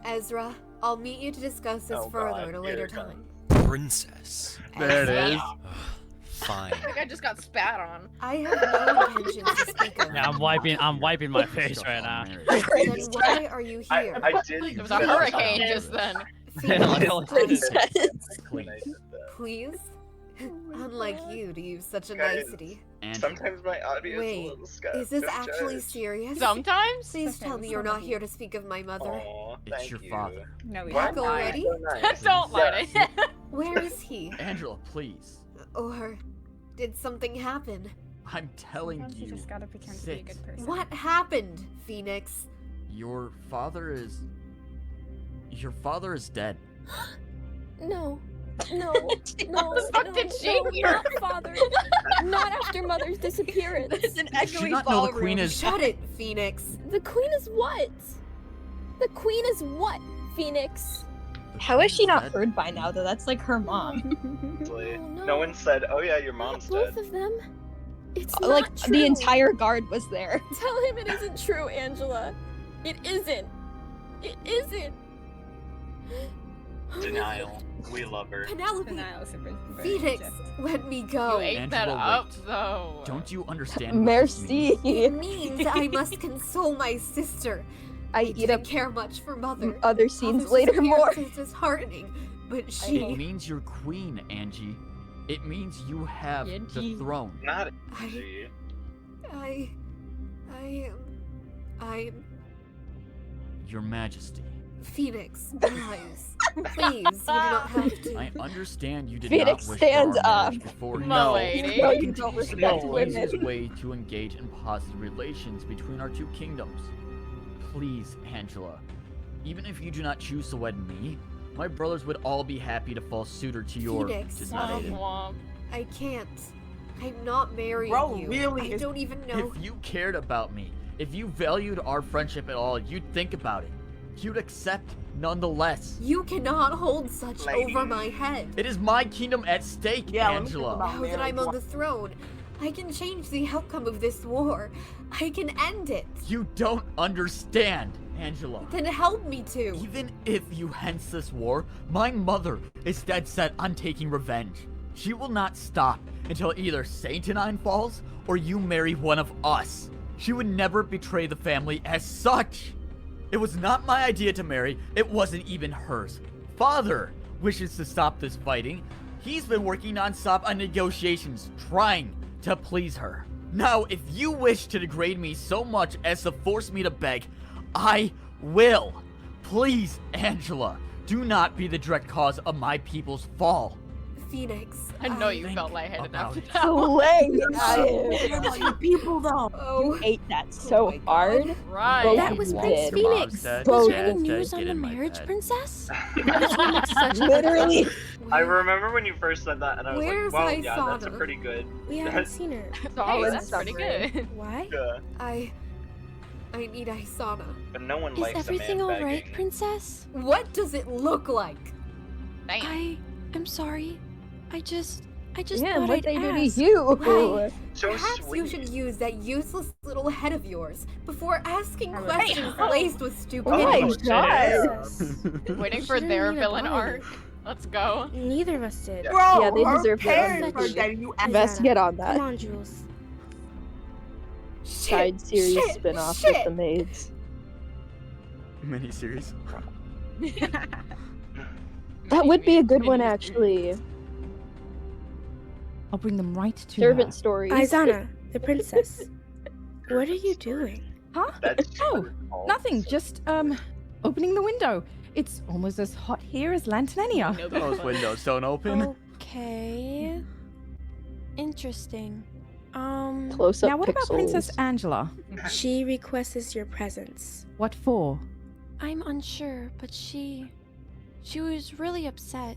Ezra, I'll meet you to discuss this Oh, further God, at a here later it comes. time. Princess. There it is. Fine. I think I just got spat on. I have no intentions to speak of. Yeah, I'm wiping my face right now. Then why are you here? I did. It was a hurricane just then. Please? Unlike you to use such a Guys, nicety. Sometimes my audio is a Wait, little scuffed. is this Don't actually judge. serious? Sometimes? Please tell me you're not here to speak of my mother. Aw, It's thank your you. father. No, we Why Back am I already? so nice? Don't lie to him. Where is he? Angela, please. Or did something happen? I'm telling Sometimes you you. just gotta pretend to be a Sit. good person. What happened, Phoenix? Your father is. Your father is dead. No. No. How the fuck did she no, hear? not father. Not after mother's disappearance. It's an Does she not know the queen is. Shut it, Phoenix. The queen is what? The queen is what, Phoenix? How is she not heard by now, though? That's like her mom. Honestly, no. no one said, "Oh yeah, your mom's Both dead." of them? It's Like, not true. the entire guard was there. Tell him it isn't true, Angela. It isn't. It isn't. Denial. We love her. Penelope. Denial is very Phoenix, just- let me You go. ate that Angela, up, wait. though. Don't you understand? what this means? It means I must console my sister. I I didn't care much for mother. other scenes Mother's later more. disappearance is disheartening, but she. It means you're queen, Angie. It means you have the Angie. throne. Not I- Angie. I'm Your Majesty. Phoenix. Rise, please. You do not have to. I understand you did Phoenix, not wish stand for our marriage up. before. My lady. No, It you don't continues to be respect the women. easiest way to engage in positive relations between our two kingdoms. Please, Angela. Even if you do not choose to wed me, my brothers would all be happy to fall suitor to your Phoenix, designated. Womp womp. I can't. I'm not marrying Bro, you. really? I don't even know. If you cared about me, if you valued our friendship at all, you'd think about it. You'd accept nonetheless. You cannot hold such Lady. over my head. It is my kingdom at stake, Yeah, let me think Angela. about Now that I'm on the throne, I can change the outcome of this war. I can end it. You don't understand, Angela. Then help me to. Even if you hence this war, my mother is dead set on taking revenge. She will not stop until either Saint falls or you marry one of us. She would never betray the family as such. It was not my idea to marry. It wasn't even hers. Father wishes to stop this fighting. He's been working non-stop on negotiations, trying to please her. Now, if you wish to degrade me so much as to force me to beg, I will. Please, Angela, do not be the direct cause of my people's fall. Phoenix. I know you felt lightheaded after that. Slay What about your people, though? Oh, You ate that so hard. Right. Both That of was you Prince did. Phoenix. Dead. Was Both there any Dead, news dead, on get the in my marriage, bed. princess? Literally. I remember when you first said that, and I was Where's like, well, yeah, that's a Isana? pretty good. We haven't seen her. Hey, that's pretty summary. good. Why? Yeah. I need Isana. But no one Is likes a everything man all right, begging. princess? What does it look like? Damn. I'm sorry. I just Yeah, thought what I'd they do ask. to you? Right. So Perhaps sweet. you should use that useless little head of yours before asking Hey, questions oh. laced with Oh my stupidity. god. Waiting She for didn't their need a villain body. arc. Let's go. Neither of us did. Bro, Yeah, they her deserve their own parents are movie. dead. You Best get on Come that. on, Jules. Side series shit, spin-off with shit. the maids. Miniseries. That would be a good one, actually. I'll bring them right to Servant her. stories. Isana, the princess. What are you doing? Huh? That's Oh, all. nothing. Just, opening the window. It's almost as hot here as Lantanenia. Those windows don't open. Okay. Interesting. Close up Now, what about Princess pixels. Angela? She requests your presence. What for? I'm unsure, but she was really upset.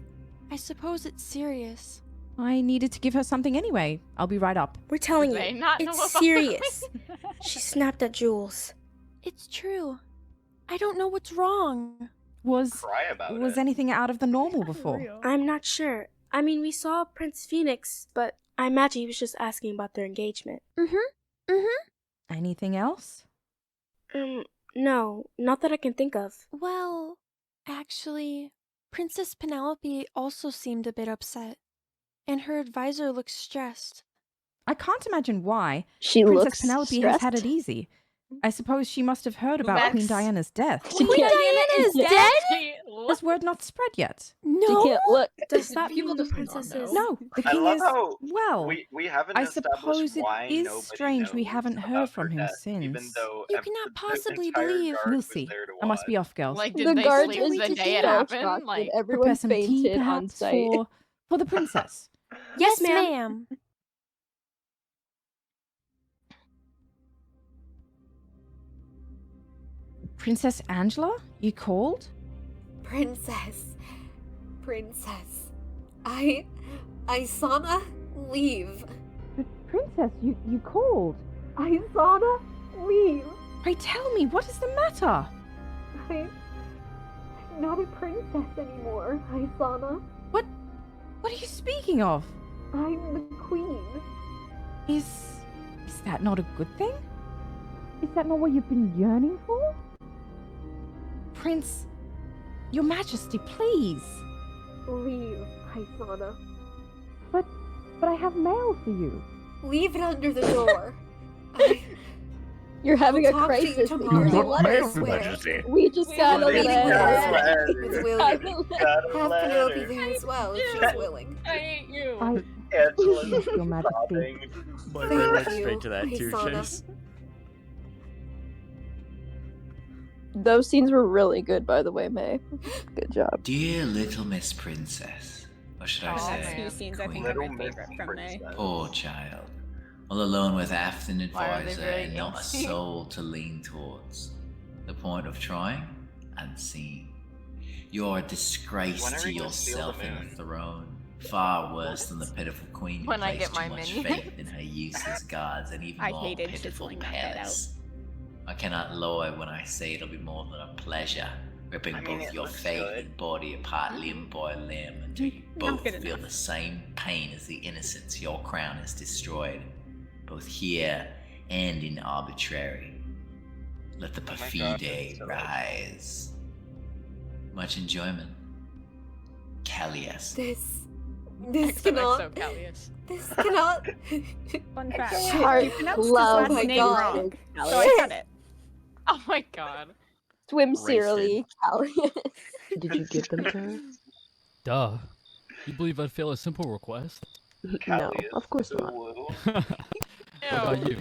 I suppose it's serious. I needed to give her something anyway. I'll be right up. We're telling Do they you, not know it's about serious. She snapped at Jules. It's true. I don't know what's wrong. Was Cry about was it. anything out of the normal before? I'm not sure. I mean, we saw Prince Phoenix, but I imagine he was just asking about their engagement. Anything else? No, not that I can think of. Well, actually, Princess Penelope also seemed a bit upset, and her advisor looks stressed. I can't imagine why. She Princess looks Penelope has had it stressed. easy. I suppose she must have heard about Queen That's- Diana's death. Queen Diana is dead? Has word not spread yet? No. She can't look. Does that People mean the just princess not is? No, the I king love is how well. we haven't I established suppose it why is nobody strange we knows haven't about heard from her him death, even since. though You cannot the possibly entire believe. guard We'll was see. there to I must be watch. off, girls. Like, The did they guards sleep went the to day it shell happened? shocked Like, and everyone Prepare some tea, fainted on perhaps, site. for the princess. Yes, ma'am. Princess Angela? You called? Princess. Isana, leave. Princess, you called. Isana, leave. Pray tell me, what is the matter? I'm not a princess anymore, Isana. What are you speaking of? I'm the queen. Is that not a good thing? Is that not what you've been yearning for? Prince, your majesty, please. Leave, Isana. But I have mail for you. Leave it under the door. You're having a I'll talk to you crisis. but tomorrow. here's a What letter. mail, I swear. Majesty? We just got a William letter. with William. Got a letter. Have Penelope there as well if she's willing. I hate you. Angela's Yes, Your Majesty. sobbing. My brain went Thank you, straight to that too, Isana. Chase. Those scenes were really good, by the way, May. Good job. Dear little Miss Princess, or should I Aw, say, man. Two scenes I think Queen. are my favorite from May. Poor child. All alone with Afton Why are they advisor really and not a angsty? soul to lean towards. The point of trying? Unseen. You're a disgrace When are to we gonna steal the yourself and moon? the throne. Far worse than the pitiful queen who When I placed get too my much minions. faith in her useless guards and even I more hated pitiful chiseling that bit palace. I cannot lie when I say it'll be more than a pleasure, ripping I mean, both it your looks faith good. and body apart limb by limb until you both good feel enough. the same pain as the innocents your crown has destroyed, both here and in Arbitrary. Let the Oh my gosh, perfide that's so rise. Much enjoyment. Callias. This XOXO cannot. Callias. This cannot. Fun fact. Heart You pronounced his love last my name God. wrong, so I cut it. Oh my god. Swim serially, Callie. Did you give them to her? Duh. You believe I'd fail a simple request? No, of course not. What about you?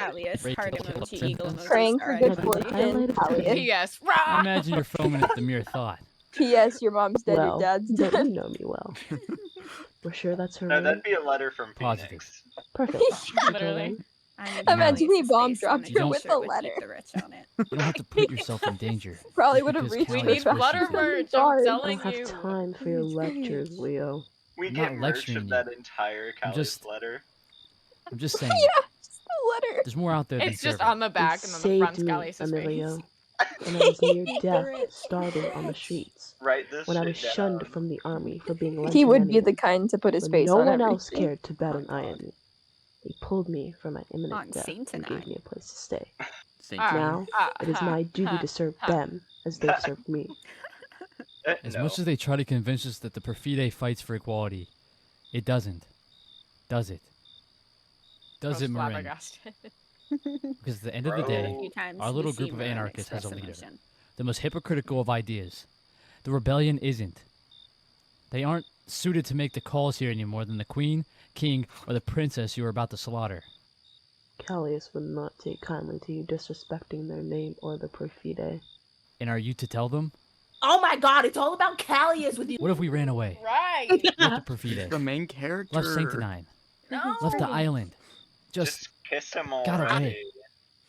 Alias, Ready to heart kill a emoji, princess? eagle emoji. Praying for good Alright. fortune, Callie. P.S. I Rah! imagine you're foaming at the mere thought. P.S. Your mom's dead, Well, your dad's but dead. you know me well. We're sure that's her No, name? that'd be a letter from Positive. Phoenix. Perfect. Until Literally. then, Imagine he bomb dropped You her with a don't- letter. You don't have to put yourself in danger. Probably just would have because reached Callie for is some wishing Flutter to. merch, I'm Darn. I telling don't have you. time for your lectures, Leo. We I'm get not merch lecturing of you. that entire I'm Callie's just- letter. I'm just saying. Yeah, just the letter. There's more out there than It's just serving. on the back, and then the Saved front's me, Callius' Emilio. face. When I was near death, starving on the streets. Write this When I shit was shunned down. from the army for being less He than would be anyone. the kind to put his When face no on one else everything. cared to bet an eye on me. They pulled me from my imminent On death Saint and Tonight. gave me a place to stay. Saint Now, it is my duty to serve them as they've served me. As much as they try to convince us that the Perfide fights for equality, it doesn't. Does it? Does it, Marin? Flabbergasted. Because at the end of the day, Few times our we little see group of Marin anarchists has a express leader. emotion. The most hypocritical of ideas. The rebellion isn't. They aren't suited to make the calls here any more than the queen, king, or the princess you are about to slaughter. Callius would not take kindly to you disrespecting their name or the Perfide. And are you to tell them? Oh my god, it's all about Callius with you. What if we ran away? Right. Left the Perfide. The main character. Left Saint Nine. No. Left the island. Just kiss him got already. away.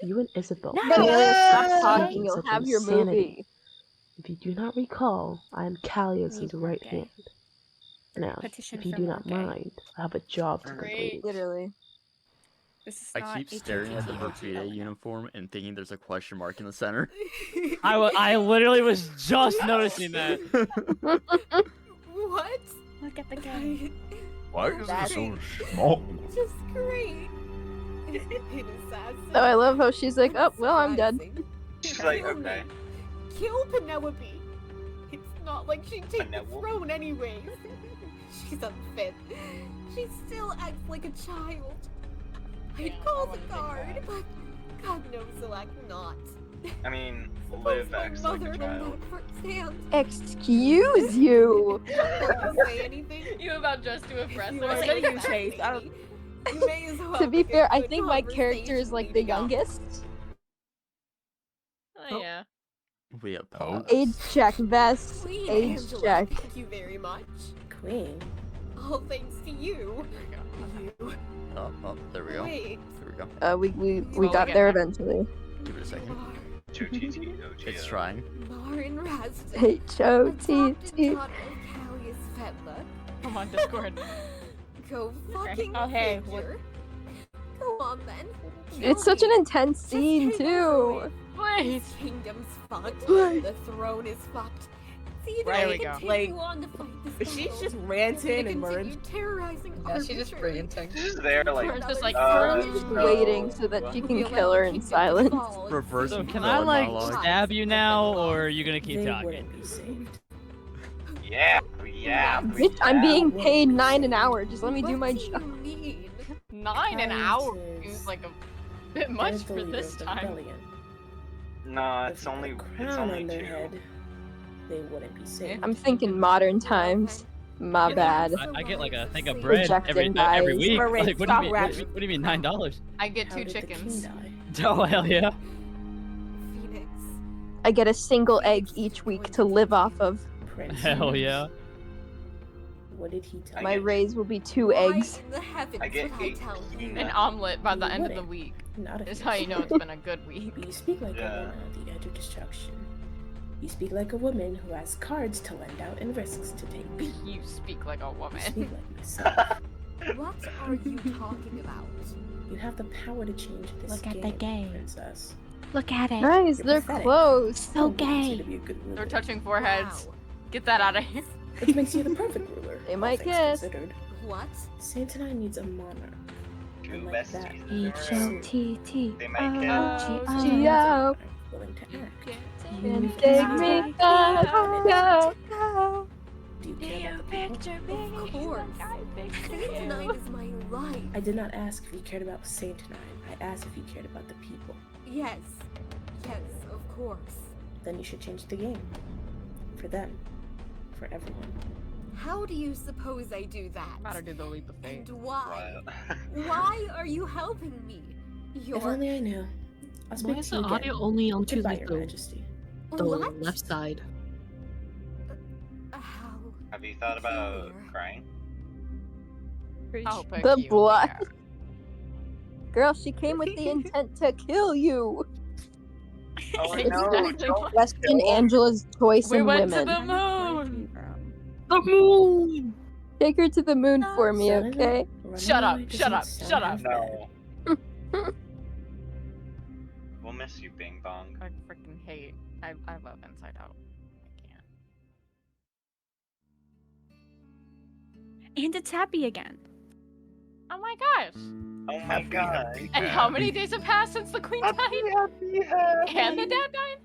You and Isabel. No! both Stop speak talking, in you'll such have your insanity. movie. If you do not recall, I am Callius's Need right more gay. hand. Now, Petition if you for do more not gay. mind, I have a job to Great. complete. Literally. This is I not keep a staring at the TTT. Perfide uniform and thinking there's a question mark in the center. I literally was just noticing that. What? Look at the guy. Why is it That's so small? just great. It is sad. So I love how she's like, oh, well, I'm dead. She's like, okay. Kill Penelope. It's not like she'd take the Penelope? throne anyways. She's unfit. She still acts like a child. I'd call the guard, but God knows they'll act not. I mean, Suppose Liv my acts like mother a will child. let her stand. Excuse you. Don't say anything. You about just to impress You her? are Say saying you, Chase. I don't. You may as well To be have a fair, I good think my character is like the conversation leading up. youngest. Oh, yeah. We have Age check, Vest. Queen Age Angela, check. thank you very much. Queen. All thanks to you. You. Oh, there we go. Wait. There we go. We got there eventually. Give it a second. It's It's trying. Marin Raston. H-O-T-T. Daughter of Callius Fetla. Come on, Discord. Go fucking Oh, hey, figure. Go on then. It's such an intense scene, too. This kingdom's fucked. Wait. The throne is fucked. It's either Right, we we go. continue Like, on to fight this she's battle, just or ranting we and continue Marin's- terrorizing Yeah, she's just arbitrary. ranting. She's there like, It's just like, Just waiting so that she can kill her in silence. Reverse. So can I like stab you now, or are you gonna keep They talking? wouldn't be saved. yeah. Bitch, I'm being paid $9 an hour. Just let me do my job. 9 an hour seems like a bit much They're the for leader this of the time. rebellion. Nah, If it's they had only a it's crown only on their 2. head, they wouldn't be saved. I'm thinking modern times. My bad. I get like a thing of bread Rejecting every guys. week. Marin, Like, what stop do you mean? rapping. What do you mean $9? I get How 2 did the king chickens. die? Oh hell yeah! Phoenix. I get a single egg each week to live off of. Prince. Hell yeah! What did he tell My you? raise will be 2 Why eggs. in the heavens I get would I tell you? An omelet by the You end of the wouldn't. week Not if is you how you know it's been a good week. You speak like Yeah. a woman on the edge of destruction. You speak like a woman who has cards to lend out and risks to take. You speak like a You woman. speak like myself. What are you talking about? You have the power to change this Look at game, the game. princess. Look at it. Nice, You're they're pathetic. close. So Who wants you gay. to be a good ruler? They're touching foreheads. Wow. Get that out of here. Which makes you the perfect ruler. They all might things kiss. considered. What? Santana needs a monarch. Two And like that, besties in a room. H-O-T-T. They might kill. Oh, G-O. monarch willing to act. And take me go. Do you care about the people? Of course. Saint Nine is my life. I did not ask if you cared about Saint Nine. I asked if you cared about the people. Yes. Yes, of course. Then you should change the game. For them. For everyone. How do you suppose I do that? Gotta do the leap of faith. And why? Wow. Why are you helping me? If You're only I knew. I'll speak Why is to the you again. audio only onto Goodbye, like, Your the, Majesty. the What? left side? How? Have you thought about crying? I'll pick The you, blood. yeah. Girl, she came with the intent to kill you. Oh Exactly. no, don't Question kill Angela's choice We in went women. to the moon. The moon! Take her to the moon for me, okay? Shut up! Shut up! Shut up! No. We'll miss you, Bing Bong. I freaking hate. I love Inside Out. I can't. And it's happy again. Oh my gosh! Oh my god. And how many days have passed since the queen died? And the dad died?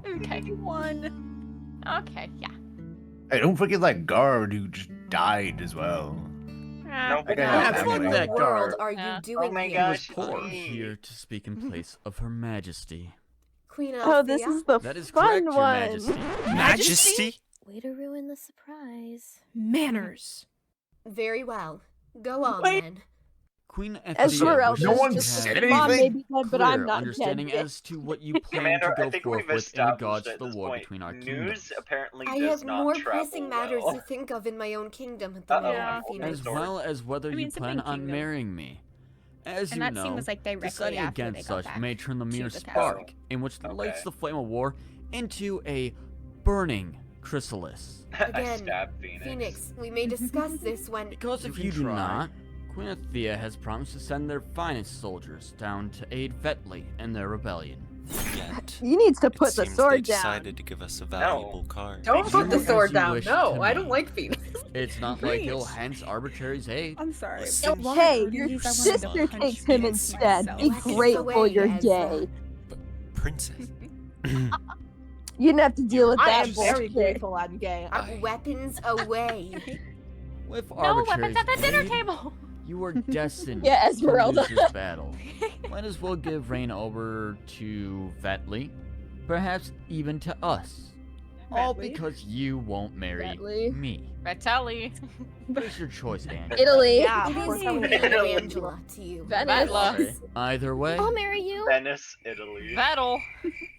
Okay. One. Okay, yeah. Hey, don't forget that guard who just died as well. No, That but guy no, had that's family. what That What guard. world are you Yeah. doing Oh my here? gosh, Poor it's me. here to speak in place of Her Majesty. Queen Oh, this Althea? is the That is fun correct, Your one. Majesty. Majesty? Way to ruin the surprise. Manners. Very well. Go on, Wait. then. Queen Esmeralda. No one wishes to said have Mom may anything? be dead, but I'm clear not understanding dead. as to what you plan Commander, to I go think forth we've with in regards established to at the this war point, between our news kingdoms. apparently I does have not more travel pressing matters well. to think of in my own kingdom at the Uh-oh, moment, I'm Phoenix. As well as whether I mean, you it's a plan big on kingdom. marrying me. As And you that know, seems like directly deciding after they against got such back may turn the to mere the town. spark, in which Okay. lights the flame of war into a burning chrysalis. I Again, stabbed Phoenix. Phoenix, we may discuss this when... Because if you do not, Queen Althea has promised to send their finest soldiers down to aid Vetley in their rebellion. Yet, He needs to it put the seems sword they down. decided to give us a valuable card. Don't put the Do sword as you down. wish No, to I me. don't like Phoenix. It's not like he'll hence arbitrary's aid. I'm sorry. Listen, Hey, your Please, I wanted to sister punch takes him me instead. Be myself. grateful Away, you're Ezra. gay. Princess. You didn't have to deal with I that am very bullshit. grateful I'm gay. Weapons away. With No arbitrary's weapons at the dinner aid, table. you are destined Yeah, to Esmeralda. lose this battle. Might as well give reign over to Vetley, perhaps even to us. All Vetley? because you won't marry Vetley? me. Vitelli. What's your choice, Angela? Italy. Yeah, It we're is coming Queen to Angela to you. Venice. Okay. Either way, I'll marry you. Venice, Italy. Vettel.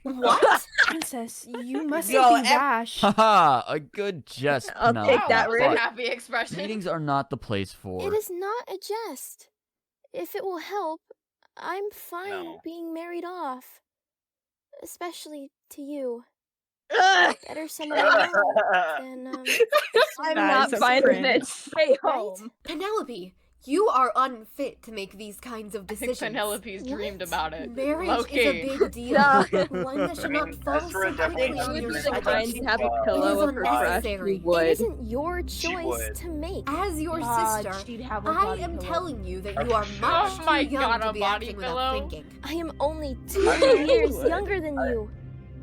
What? Princess, you mustn't Yo, be rash. haha, a good jest. I'll Penelope. take that, That was Rick. a happy expression. Meetings are not the place It for. is not a jest. If it will help, I'm fine No. being married off. Especially to you. Ugh, Better someone else than, I'm That not is a fine with cringe. it. Stay Right? home. Penelope, you are unfit to make these kinds of I think decisions. Penelope's dreamed about it. Marriage Low-key. is a big deal. No. One that should not fall so Ezra quickly definitely on She your was agrees the with kind us. to have a It pillow is of her crush. unnecessary. She it would. isn't your She choice would. to make. As your God, sister, she'd have a I body am pillow. telling you that you Are are you much sure? too Oh my young God, to a be body acting pillow? without thinking. I am only 2 I mean, years would. younger than you.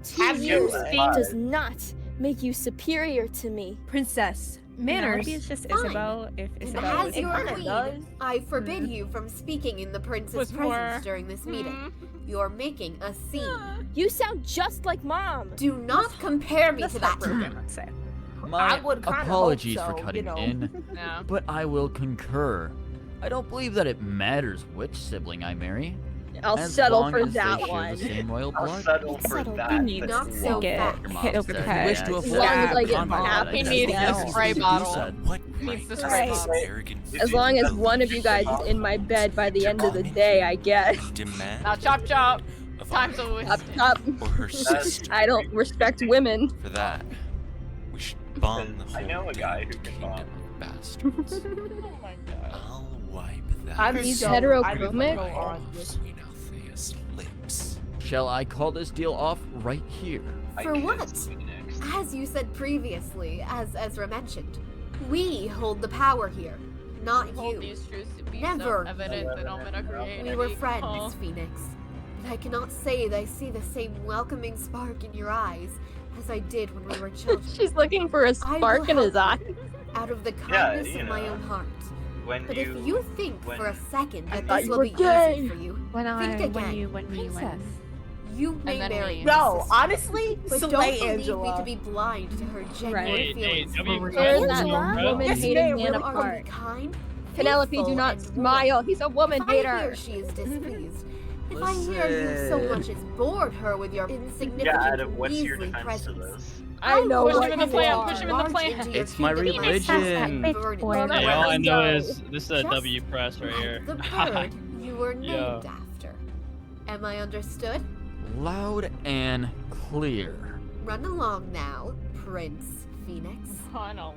2 Have you years seen- does not make you superior to me. Princess, manners. Maybe it's just Fine. Isabel. If And Isabel as was your fine. queen, I forbid you from speaking in the prince's Was presence more- during this meeting. You're making a scene. You sound just like Mom. Do not compare me to that. Broken, let's say. My I would kinda hope apologies so, for you cutting know. in, Yeah. but I will concur. I don't believe that it matters which sibling I marry. I'll as settle long for as they that share one. the same royal I'll blood. settle for Settle. that. He needs Not to so get fast. Your mom hit over the said head. wish to As avoid long as I get conflict, half that He is needs the a essence spray of what you bottle. said. What Needs right the does spray this bottle. arrogant As long as one of you guys is in my bed by the end of the day, I guess. demand Now chop chop. of Time our to Up top. or her sister? I don't respect women. For that, we should bomb the whole I know a guy who can kingdom bomb. of bastards. Oh my god. I'll wipe that I'm He's so- heterophobic? I'm so on this. Queen Althea's lips. Shall I call this deal off right here? For I what? kissed Phoenix. As you said previously, as Ezra mentioned, we hold the power here, not Hold you. these truths to be Never. so evident that I'm gonna create We were any- friends, Oh. Phoenix. But I cannot say that I see the same welcoming spark in your eyes as I did when we were children. She's looking for a I spark will in his help eye. you out of the Yeah, kindness you of my know. own heart. When But you, if you think when- for a second I that thought this you will were be gay. easy for you, When think again. Princess. You may then marry we- my No, sister. honestly, But don't slay believe Angela. me to be blind to her genuine Right. feelings for You're you. that woman Yes, hating ma'am. man You are apart. kind, Penelope, do faithful, not and smile. He's a woman If I hear hater. she is displeased, if I hear you so much as bored her with your yeah, insignificant, Adam, what's your measly defense to presence, this? I know Push what him in the you plant. are. Push him in the plant. It's my religion. Hey, all I know is this is a W press right here. The bird you were named Yo. after. Am I understood? Loud and clear. Run along now, Prince Phoenix.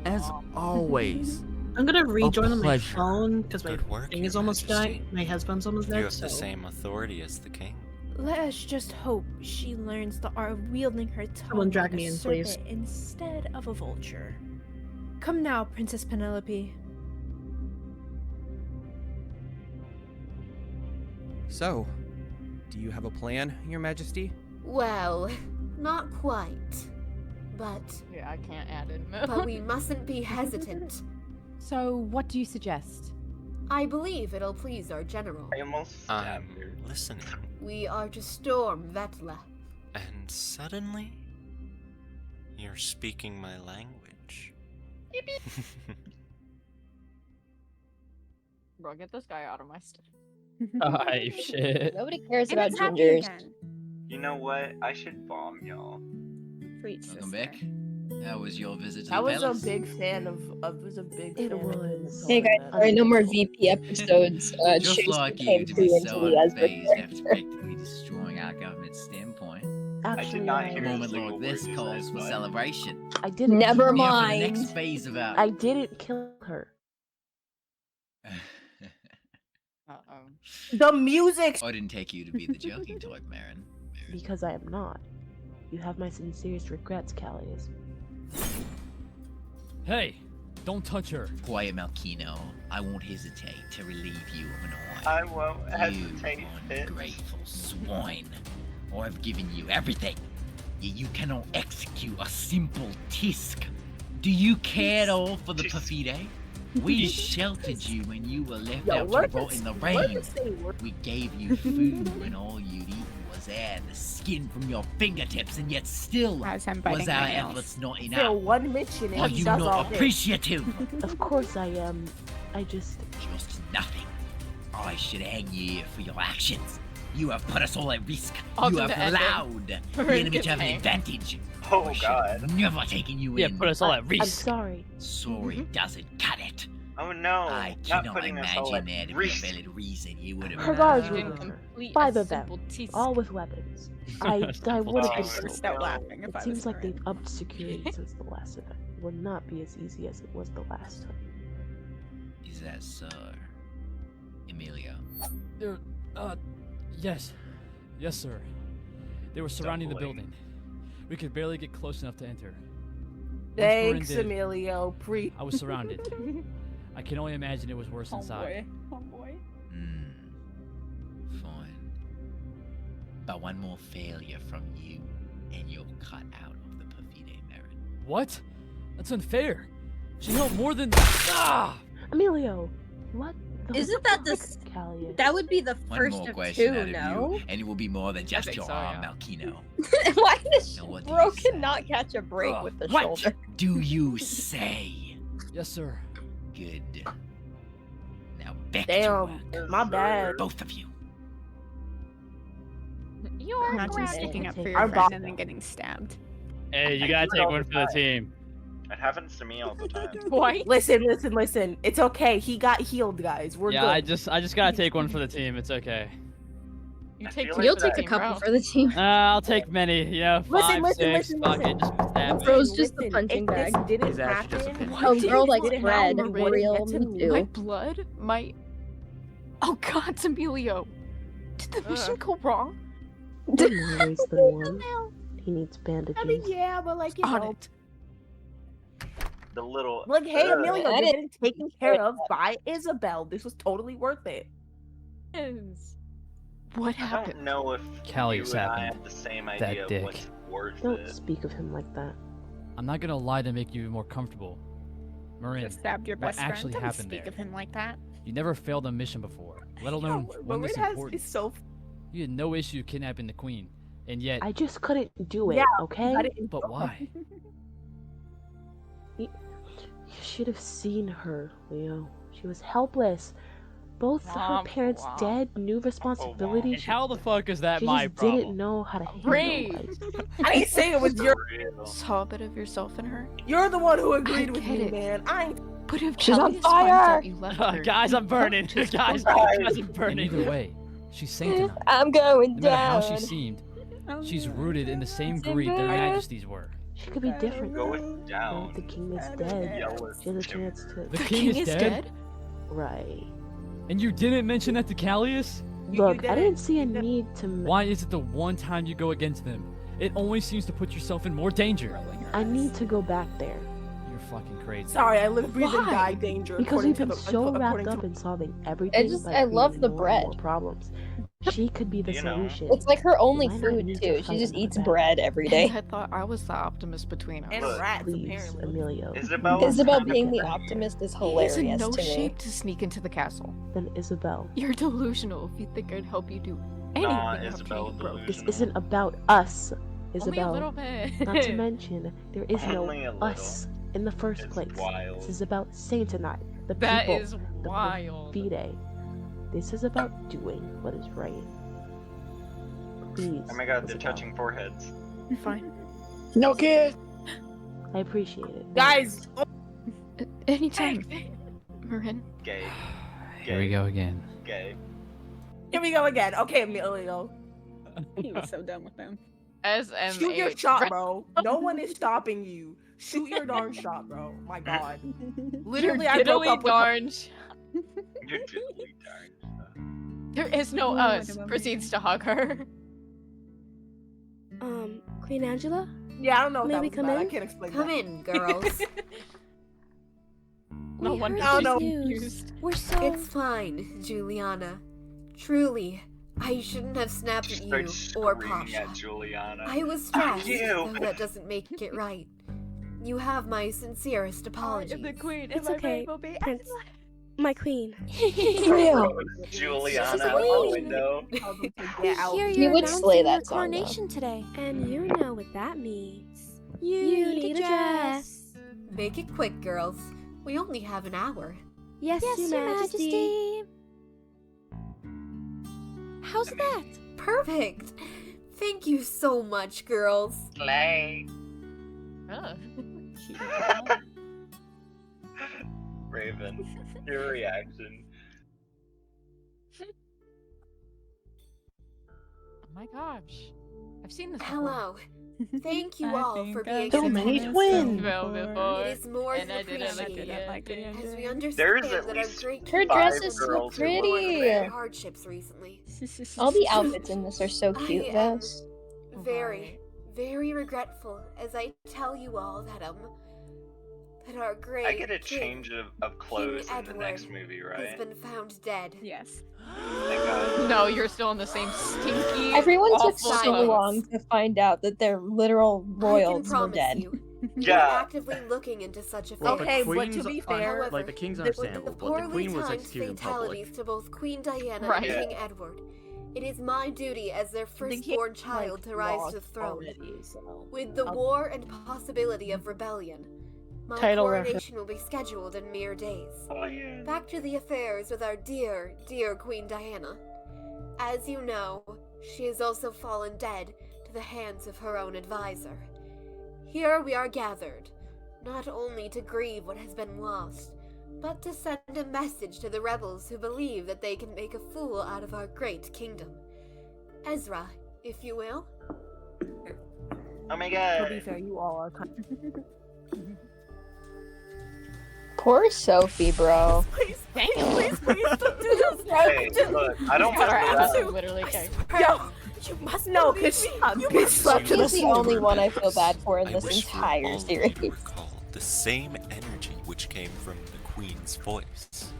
As always. I'm gonna rejoin on my pleasure. phone because my Good work, thing Your is almost Majesty. dying. My headphone's almost You dead. have So the same authority as the king. Let us just hope she learns the art of wielding her tongue drag like me a in, please. serpent instead of a vulture. Come now, Princess Penelope. So, do you have a plan, Your Majesty? Well, not quite. But Yeah, I can't add in. but we mustn't be hesitant. So, what do you suggest? I believe it'll please our general. I almost I'm listening. We are to storm Vetla. And suddenly, you're speaking my language. Bro, get this guy out of my stuff. Hype shit. Nobody cares And about it's happy gingers. again. You know what? I should bomb y'all. Preach, Welcome sister. back. How was your visit to I the was a palace? big fan of. Was a big. It fan was. Of Hey guys, sorry, no more VP episodes. Just Chase like became you to too be into so the Esbert unfazed after character. practically destroying our government's standpoint. Actually, not A hear moment single like this word you calls said, for bud. celebration. I didn't. Never Now for the mind. next phase of our... I didn't kill her. The music. I didn't take you to be the joking type, Marin. Because I am not. You have my sincerest regrets, Callius. Hey, don't touch her. Quiet, Malkino. I won't hesitate to relieve you of an eye. I won't You hesitate. Fitz. ungrateful swine. I've given you everything, yet you cannot execute a simple tisk. Do you care at all for the Perfide? We sheltered you when you were left out to rot in the rain. We gave you food when all you'd eaten was air and the skin from your fingertips, and yet still was our efforts not enough. Still one mission and Are he you does all not this. appreciative? Of course I am. I just... Just nothing. I should hang you here for your actions. You have put us all at risk. I'll You do have the ending. allowed the We're enemy gonna to have an hang. advantage. Oh I should god. have never taken you Yeah, in. put us all at I'm risk. sorry. Sorry doesn't cut it. Oh no. I not cannot putting us all imagine at there to be a risk. valid reason you would have. Her guards You were didn't with her. complete 5 a of them. simple tisk. All with weapons. I would have Oh, been... Stop laughing if It I seems was like Marin. they've upped security since the last event. It will not be as easy as it was the last time. Is that so, Emilio? Yes. Yes, sir. They were surrounding the Stumbling. building. We could barely get close enough to enter. Once Marin Thanks, did, Emilio. I was surrounded. I can only imagine it was worse inside. Homeboy. Fine. But one more failure from you, and you're cut out of the Perfide Marin. What? That's unfair. She helped more than. Ah! Emilio, what the Isn't that the fuck, Callius? That would be the One first more of question two, out of no? you, and it will be more than just think your so, arm, yeah. Malkino. Why does Now what do bro you say? cannot catch a break with the What shoulder? do you say? Yes, sir. Good. Now back Damn, to work. my bad. Both of you. You are Imagine correct. sticking up for Our your friend boss- and then getting stabbed. Hey, you gotta take one for the team. It happens to me all the time. Why? Listen. It's okay. He got healed, guys. We're Yeah, good. I just gotta take one for the team. It's okay. You I take feel two like You'll for the take a team, couple bro. for the team. I'll take many. You know, Listen, 5, 6. listen, Fuck listen. it, just stab me. Bro's just the Listen, punching if this bag. didn't He's actually just a happen, pinch. Oh, if girl this likes didn't bread. happen, we wouldn't Real, get to me too. My blood, my. Oh God, it's Emilio. Did the mission go wrong? More ways than one. He needs bandages. I mean, yeah, but like, you On know, it. The little. like, hey, Emilio, That you're is- getting taken care of by Isabel. This was totally worth it. What I happened? don't know if Callius you and I happened. have the same That idea dick. of what's worth Don't it. speak of him like that. I'm not gonna lie to make you more comfortable. Marin, Just stabbed your what best friend. actually Don't happened speak there? of him like that. You never failed a mission before, let alone one Marin this has important. is so. You had no issue kidnapping the queen, and yet. I just couldn't do it, Yeah, okay? I didn't- But why? You should have seen her, Leo. She was helpless. Both her parents dead, new responsibility. And how the fuck is that she my just problem? didn't know how to handle Breathe. life. I didn't say it was your. Saw a bit of yourself in her. You're the one who agreed I with get me, it. man. I ain't. But if She's on Kelly finds fire! out you left her, Guys, I'm burning. Guys, I'm burning. Either way, she's saint tonight. I'm going No matter how she down. seemed, she's rooted in the same greed their majesties were. She could be different. Going down. The king is dead. She has a chance to. The king is dead? Right. And you didn't mention that to Callius? Look, I didn't see a need to. Why is it the one time you go against them? It only seems to put yourself in more danger. I need to go back there. You're fucking crazy. Sorry, I live, breathe, and die danger. Because according we've been to the, so wrapped according up to... in solving everything. just- by I love creating the more bread. and more problems. She could be the solution. It's like her only Why not food need to too. She fight just another eats battle? bread every day. I thought I was the optimist between us. And rats, Please, apparently. Emilio. Isabel being the optimist is He hilarious is in no to me. shape to sneak into the castle. Then Isabel. You're delusional if you think I'd help you do anything after Isabel you broke. This isn't about us, Only a Isabel. little bit. Not to mention, there is Only a no little. us in the first place. wild. This is about Saint tonight. The That people. is the wild. Fide. This is about doing what is right. Please. Oh my god, they're Isabel. touching foreheads. Fine. No kiss. I appreciate it. Guys, Anytime. Marin. Gay. Here we go again. Gay. here we go again. Okay, Emilio. He was so done with them. SMH. Shoot your shot, bro. No one is stopping you. Shoot your darn shot, bro. My god. Literally, You're I broke diddly up with darn. You're diddly darn. There is no Oh, us. whatever. Proceeds to hug her. Queen Angela? Yeah, I don't know if May that we was come bad. I in? can't explain Come that. in, girls. No We wonder heard she's the confused. news. We're so. It's fine, Juliana. Truly, I shouldn't have snapped at you Starts or screaming Pasha. at Juliana. I was stressed, you. though that doesn't make it right. You have my sincerest apologies. The queen It's okay, Prince. My queen. Juliana out the window. We hear You you're would slay announcing your that song, though. coronation today. And you know what that means. You need a dress. Make it quick, girls. We only have an hour. Yes, Your Majesty. How's that? Perfect. Thank you so much, girls. Slay. Huh. Raven, your reaction. Oh my gosh. I've seen this before. Hello. Thank you all for being So many twins. It is more And than I didn't like appreciated it. as we understand There's at that our least great Her king dress has is so endured pretty. great hardships recently. All the outfits in this are so cute, I though. am very, very regretful as I tell you all that that our great I get a king change of clothes in the Edward next movie, has right? been found dead. Yes. Thank God. No, you're still in the same stinky. Everyone took awful so clothes. long to find out that their literal I can royals were promise dead. you, we Yeah. are actively looking into such a Well, fate. okay, but to be fair, However, like the king's with understandable, the but the poorly queen was timed executed in public. fatalities to both Queen Diana Right. and Yeah. King Edward, it is my duty as their the king, firstborn child to rise to the throne. already, so. With the war and possibility of rebellion, my Title coronation will be scheduled in mere days. Oh yeah. Back to the affairs with our dear, dear Queen Diana. As you know, she has also fallen dead to the hands of her own advisor. Here we are gathered, not only to grieve what has been lost, but to send a message to the rebels who believe that they can make a fool out of our great kingdom. Ezra, if you will. Oh my To be God. fair, you all are kind Poor Sophie, bro. Please, please, don't do this. Hey, look, I don't Got want our to asses literally kicked. Yo, you must know, cause she bitch slapped to the She's the floor. only one I feel bad for in I this wish for entire all series. of you to recall the same energy which came from the Queen's voice.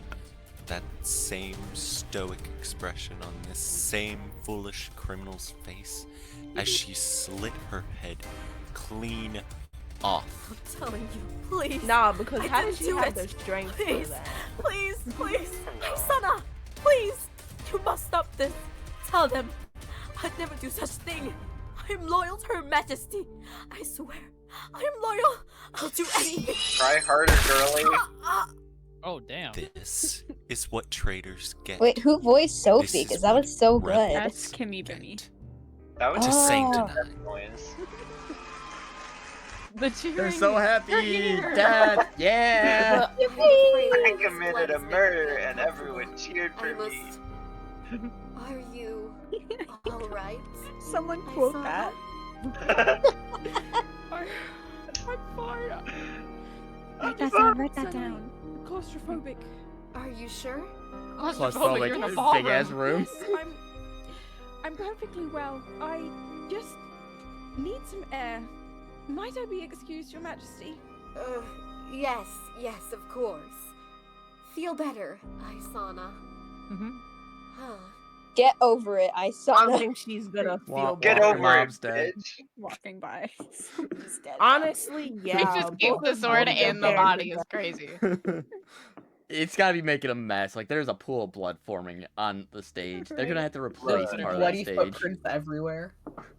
That same stoic expression on this same foolish criminal's face as she slit her head clean off. I'm telling you, please. Nah, because I how didn't does she do have it. the strength Please, for that? please, please. Sana, please. You must stop this. Tell them. I'd never do such thing. I'm loyal to Her Majesty. I swear. I'm loyal. I'll do anything. Try harder, girlie. Oh, damn. This is what traitors get. Wait, who voiced Sophie? Because that was so good. That's Kimmy Bimmy. That was To just Saint that noise. The cheering. They're so happy. Here. Dad. Yeah. I committed a murder and everyone cheered for me. Are you alright? Someone quote that. I'm fine. Write that down. Write that down. Claustrophobic. Are you sure? Claustrophobic, you're in a Big ballroom. ass room. Yes, I'm perfectly well. I just need some air. Might I be excused, Your Majesty? Yes, of course. Feel better, Isana. Huh. Get over it. I saw I that. think she's gonna feel Get better. over it, dead. bitch. Walking by. Someone's dead. Honestly, yeah. He just keeps the sword in the body. Is crazy. It's gotta be making a mess. Like there's a pool of blood forming on the stage. They're gonna have to replace part of that Bloody stage. footprints everywhere.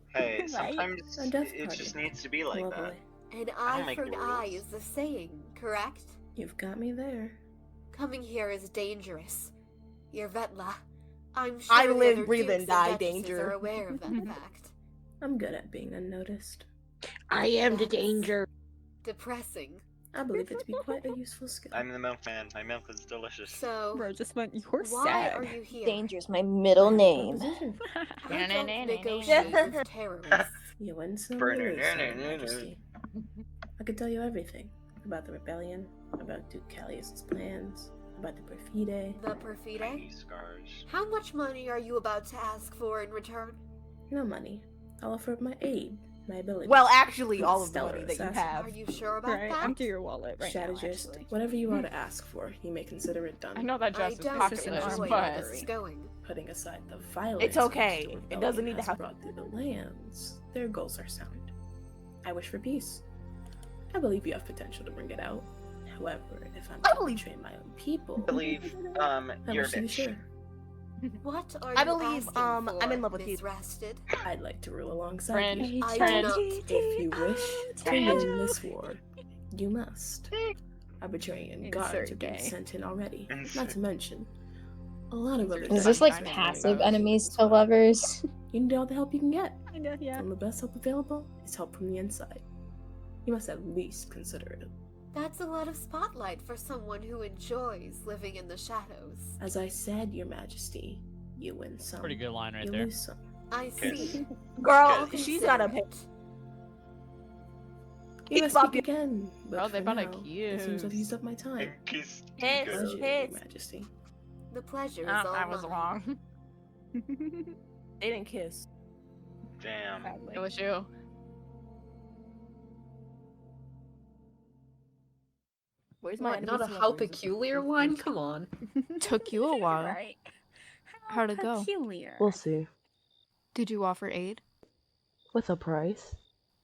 Hey, Right? sometimes A death it party. just needs to be like that. Lovely. An I eye don't make for the an eye rules. is the saying, correct? You've got me there. Coming here is dangerous. Yervetla, I'm sure I the live, other breathe, and dukes die duchesses danger. are aware of that fact. I'm good at being unnoticed. I am the That's danger. Depressing. I believe it to be quite a useful skill. I'm the milkman. My milk is delicious. So, Bro just went, you're why sad. are you here? Danger's my middle name. Proposition. I don't negotiate with terrorists. You win some, you lose some, Your Majesty. I could tell you everything about the rebellion, about Duke Callius's plans, about the Perfide. The Perfide? Tiny scars. How much money are you about to ask for in return? No money. I'll offer up my aid, my ability. Well, actually, I'm a all of the stellar money that you assassin. have. Are you sure about Right, that? empty your wallet right now, Strategist, actually. whatever you want to ask for, you may consider it done. I know that dress is don't pocketless, enjoy but where this is going. Putting aside the violence It's okay. which the It doesn't need rebellion to has have- brought through the lands, their goals are sound. I wish for peace. I believe you have potential to bring it out. However, if I'm to betray my own people, I believe, I you're a wish to be bitch. sure. What are I you believe, asking I'm for, in love with you. Misrested? I'd like to rule alongside Friend. you. I do not. If you wish to win this war, you must. A betraying guards Insert have been gay. sent in already. Not to mention a lot of other. Is this like passive enemies to lovers? You need all the help you can get. Kinda, yeah. And the best help available is help from the inside. You must at least consider it. That's a lot of spotlight for someone who enjoys living in the shadows. As I said, Your Majesty, you win some. Pretty good line right you there. lose some. I see. Girl, I'll she's consider gotta pay. it. You must speak again. But Oh, they for better now, it seems I've used up my time. Hiss, Pleasure, Your hiss. Majesty. The pleasure is Oh, all I was mine. wrong. They didn't kiss. Damn. It was you. Where's my What, not a enemies? how peculiar one? Come on. Took you a while. Right. How'd it go? Peculiar. We'll see. Did you offer aid? With a price.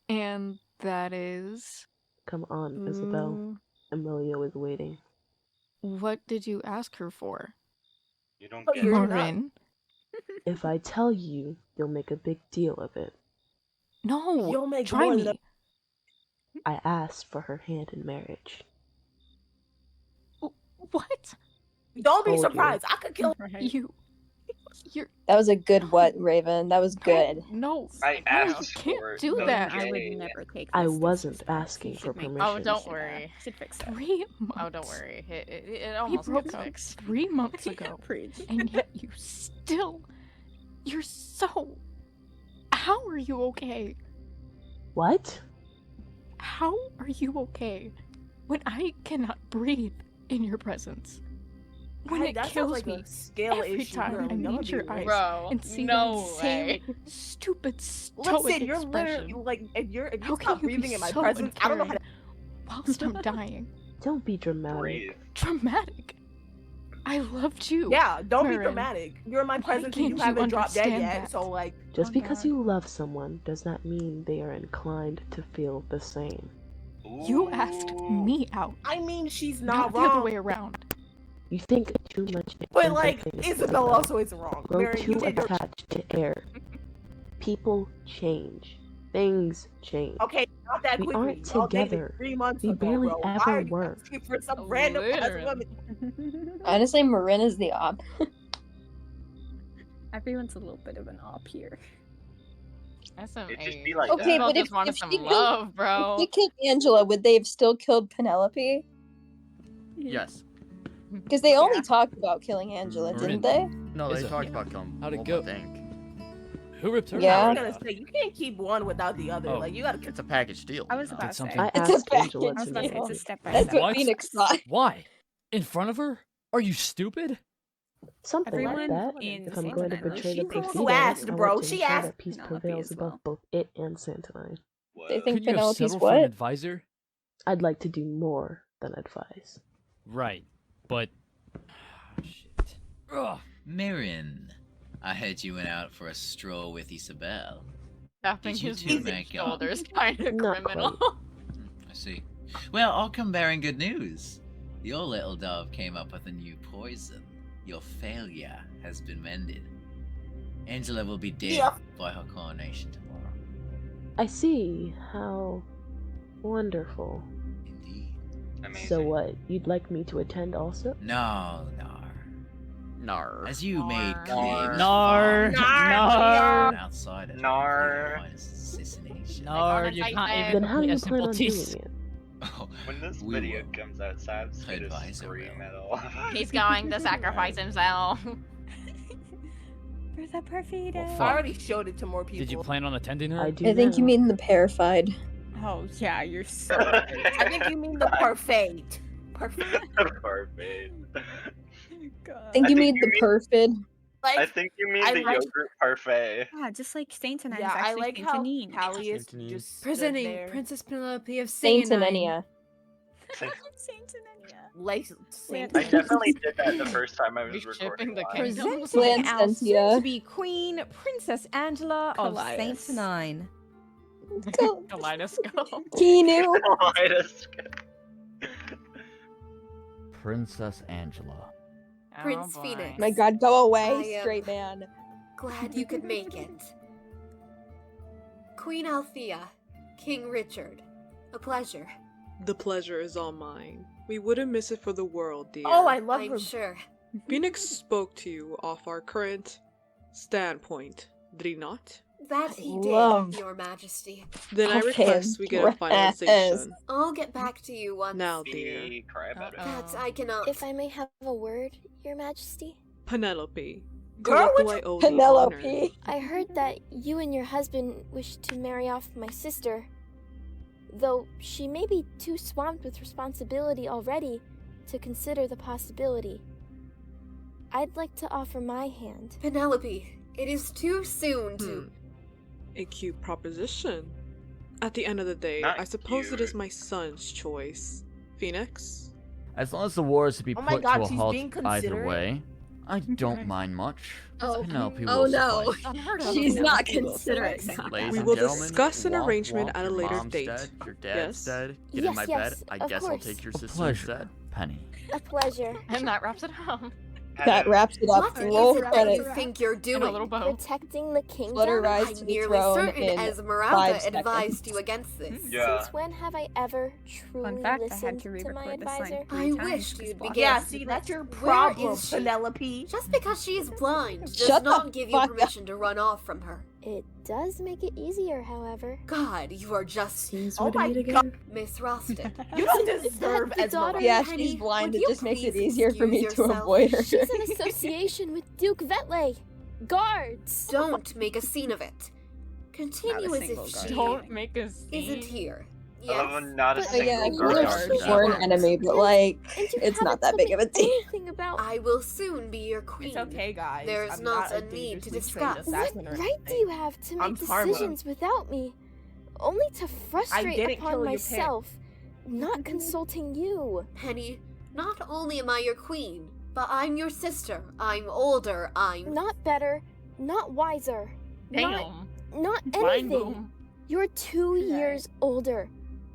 And that is... Come on, Isabel. Mm, Emilio is waiting. what did you ask her for? You don't Oh, get you're it. not. Marin? If I tell you, you'll make a big deal of it. No! You'll make Try more me! than I asked for her hand in marriage. What? Don't be Told you. surprised. I could kill You're... That was a good what, Raven? That was good. No. I No, asked you for can't do it. that. I would Okay. never take I this wasn't disrespect. asking You for should make- permission. Oh, don't worry. Should fix that. 3 months. Oh, don't worry. It We almost broke gets up fixed. 3 months ago. Preach. And yet you still... You're so... How are you okay? What? How are you okay when I cannot breathe in your presence? When Hey, it that sounds kills like me a scale every issue, time girl. I Y'all meet be your right. eyes Bro, and see no that same way. stupid stoic Listen, you're expression. literally like if you How can stop you be breathing in my so presence, I don't know how to. uncaring whilst I'm dying? Don't be dramatic. Breathe. Dramatic. I loved you. Yeah, don't be Marin. dramatic. You're in my Why presence and you can't you haven't dropped dead understand yet, that? so like. Just Oh, because God. you love someone does not mean they are inclined to feel the same. You asked me out, I mean, she's not not the other wrong. way around. You think too much into But like, things, Isabel also isn't wrong. Grow Marin, you too did your. attached to air. People change. Things change. Okay, not that We quickly. aren't Y'all dated together. 3 months We ago, barely bro. Why ever are you were. asking for some random ass Literally. woman? Honestly, Marin is the op. Everyone's a little bit of an op here. It'd just be like Okay, that. but just wanted if some she killed, love, bro. if she killed Angela, would they have still killed Penelope? Yes. Because they only talked about killing Angela, Marin. didn't they? No, they Is it- talked about killing. How'd it both, go? I think. Who ripped her? Yeah. I was gonna say, you can't keep one without the other. Oh, Like, you gotta. It's a package deal. I was you know? about to say. something- I It's a asked Angela package I was about to say deal. it's a step by That's step. what Phoenix thought. Why? In front of her? Are you stupid? Something Everyone like that. in If I'm going to Santanine. betray the She's the one who Profita, asked, I bro. want to She ensure asked. that peace Penelope prevails as above well. both it and Santanine. They think Couldn't you have Penelope's settled for an what? advisor? I'd like to do more than advise. Right, but shit. Ugh. Mirren, I heard you went out for a stroll with Isabel. Tapping Did you his two music make up? shoulders, kind of Not criminal. I see. Well, I'll come bearing good news. Your little dove came up with a new poison. Your failure has been mended. Angela will be dead by her coronation tomorrow. I see. How wonderful. Indeed. Amazing. So what? You'd like me to attend also? No, Nar. As you made Nar. clear, Nar. Nar. outside of Nar. assassination. No, you Like, can't even Then how do be you a plan on doing simpleton. it? Oh, When this we video will comes out, Sab's gonna advise her scream well. at all. He's going to sacrifice himself. For the Perfida. Well, I fuck. already showed it to more people. Did you plan on attending her? I do I think you now. mean the Parified. Oh yeah, you're so. I think you mean the parfait. Parfait. Perfect. I think you mean the Perfid. Like, I think you mean I the like- yogurt parfait. Yeah, just like Saint-Anine Yeah, is I actually like how Saint-Anine. Pallius Saint-Anine. just stood Presenting there. Princess Penelope of Saint Saint-Anine. Anania. Saint-Anine. Like, Saint I definitely did that the first time I was You're recording shipping the live. kingdom. Presenting our Sentia. soon-to-be Queen, Princess Angela of Callias. Saint-Anine. Kaleidoscope. Kinu. Kaleidoscope. Princess Angela. Prince Oh, boy. Phoenix. My god, go away, I am- straight man. Glad you could make it. Queen Althea, King Richard, a pleasure. The pleasure is all mine. We wouldn't miss it for the world, dear. Oh, I love her. I'm sure. Phoenix spoke to you off our current standpoint, did he not? That he Love. did, Your Majesty. Then I Okay, request we get a yes. finalization. I'll get back to you once. Now, dear. Be cry about it. That I cannot. If I may have a word, Your Majesty. Penelope. To Girl, what do what I owe the honor? Penelope. I heard that you and your husband wish to marry off my sister. Though she may be too swamped with responsibility already to consider the possibility. I'd like to offer my hand. Penelope, it is too soon to. Hmm. A cute proposition. At the end of the day, Not I suppose it is cute. my son's choice. Phoenix? As long as the war is to be Oh my put God, to a she's halt being either considerate. way, I don't mind much. Oh. Penelope Oh, will no. suffice. She's not Penelope will considerate. suffice. Ladies We and will gentlemen, discuss an womp arrangement womp, at a your later mom's date. Dead, your dad's Yes? dead. Get in my Yes, bed. I of guess I'll course. take your A sister pleasure, instead. Penny. A pleasure. And that wraps it up. That wraps it up. What is Roll it that you credits. think you're In a doing? little bow. Protecting the kingdom? Flutter rise to I'm the nearly throne certain in 5 Esmeralda seconds. advised you against this. Yeah. Since when have I ever truly Fun fact, I had listened to to my re-record this line advisor? 3 I times wish 'cause you'd Block begin. Yeah, is see, the that's your Where problem, is she? Penelope. Just because she is blind does Shut the not give you fuck up. permission to run off from her. It does make it easier, however. God, you are just Seems Oh what my I need God. again. Miss Roston. You don't deserve the daughter- Esmeralda. Yeah, Penny, she's blind. would It you just makes it please easier for me excuse to yourself? avoid her. She's in association with Duke Vetley. Guards! Don't make a scene of it. Continue Not a as single if guard. she Don't make us isn't here. I love Yes. when not a But- Oh yeah, single you're guard a is sworn out. enemy, but like, And you it's not haven't that told big me of a deal. anything about I will soon be your queen. It's okay, guys. There's I'm not a a need to dangerously trained discuss. what assassin or right do anything. you have to I'm make Karma. decisions without me? Only to frustrate didn't upon kill your myself, not consulting you. Penny, not only am I your queen, but I'm your sister. I'm older. I'm Not better, not wiser, not Damn. anything. boom. You're 2 years older.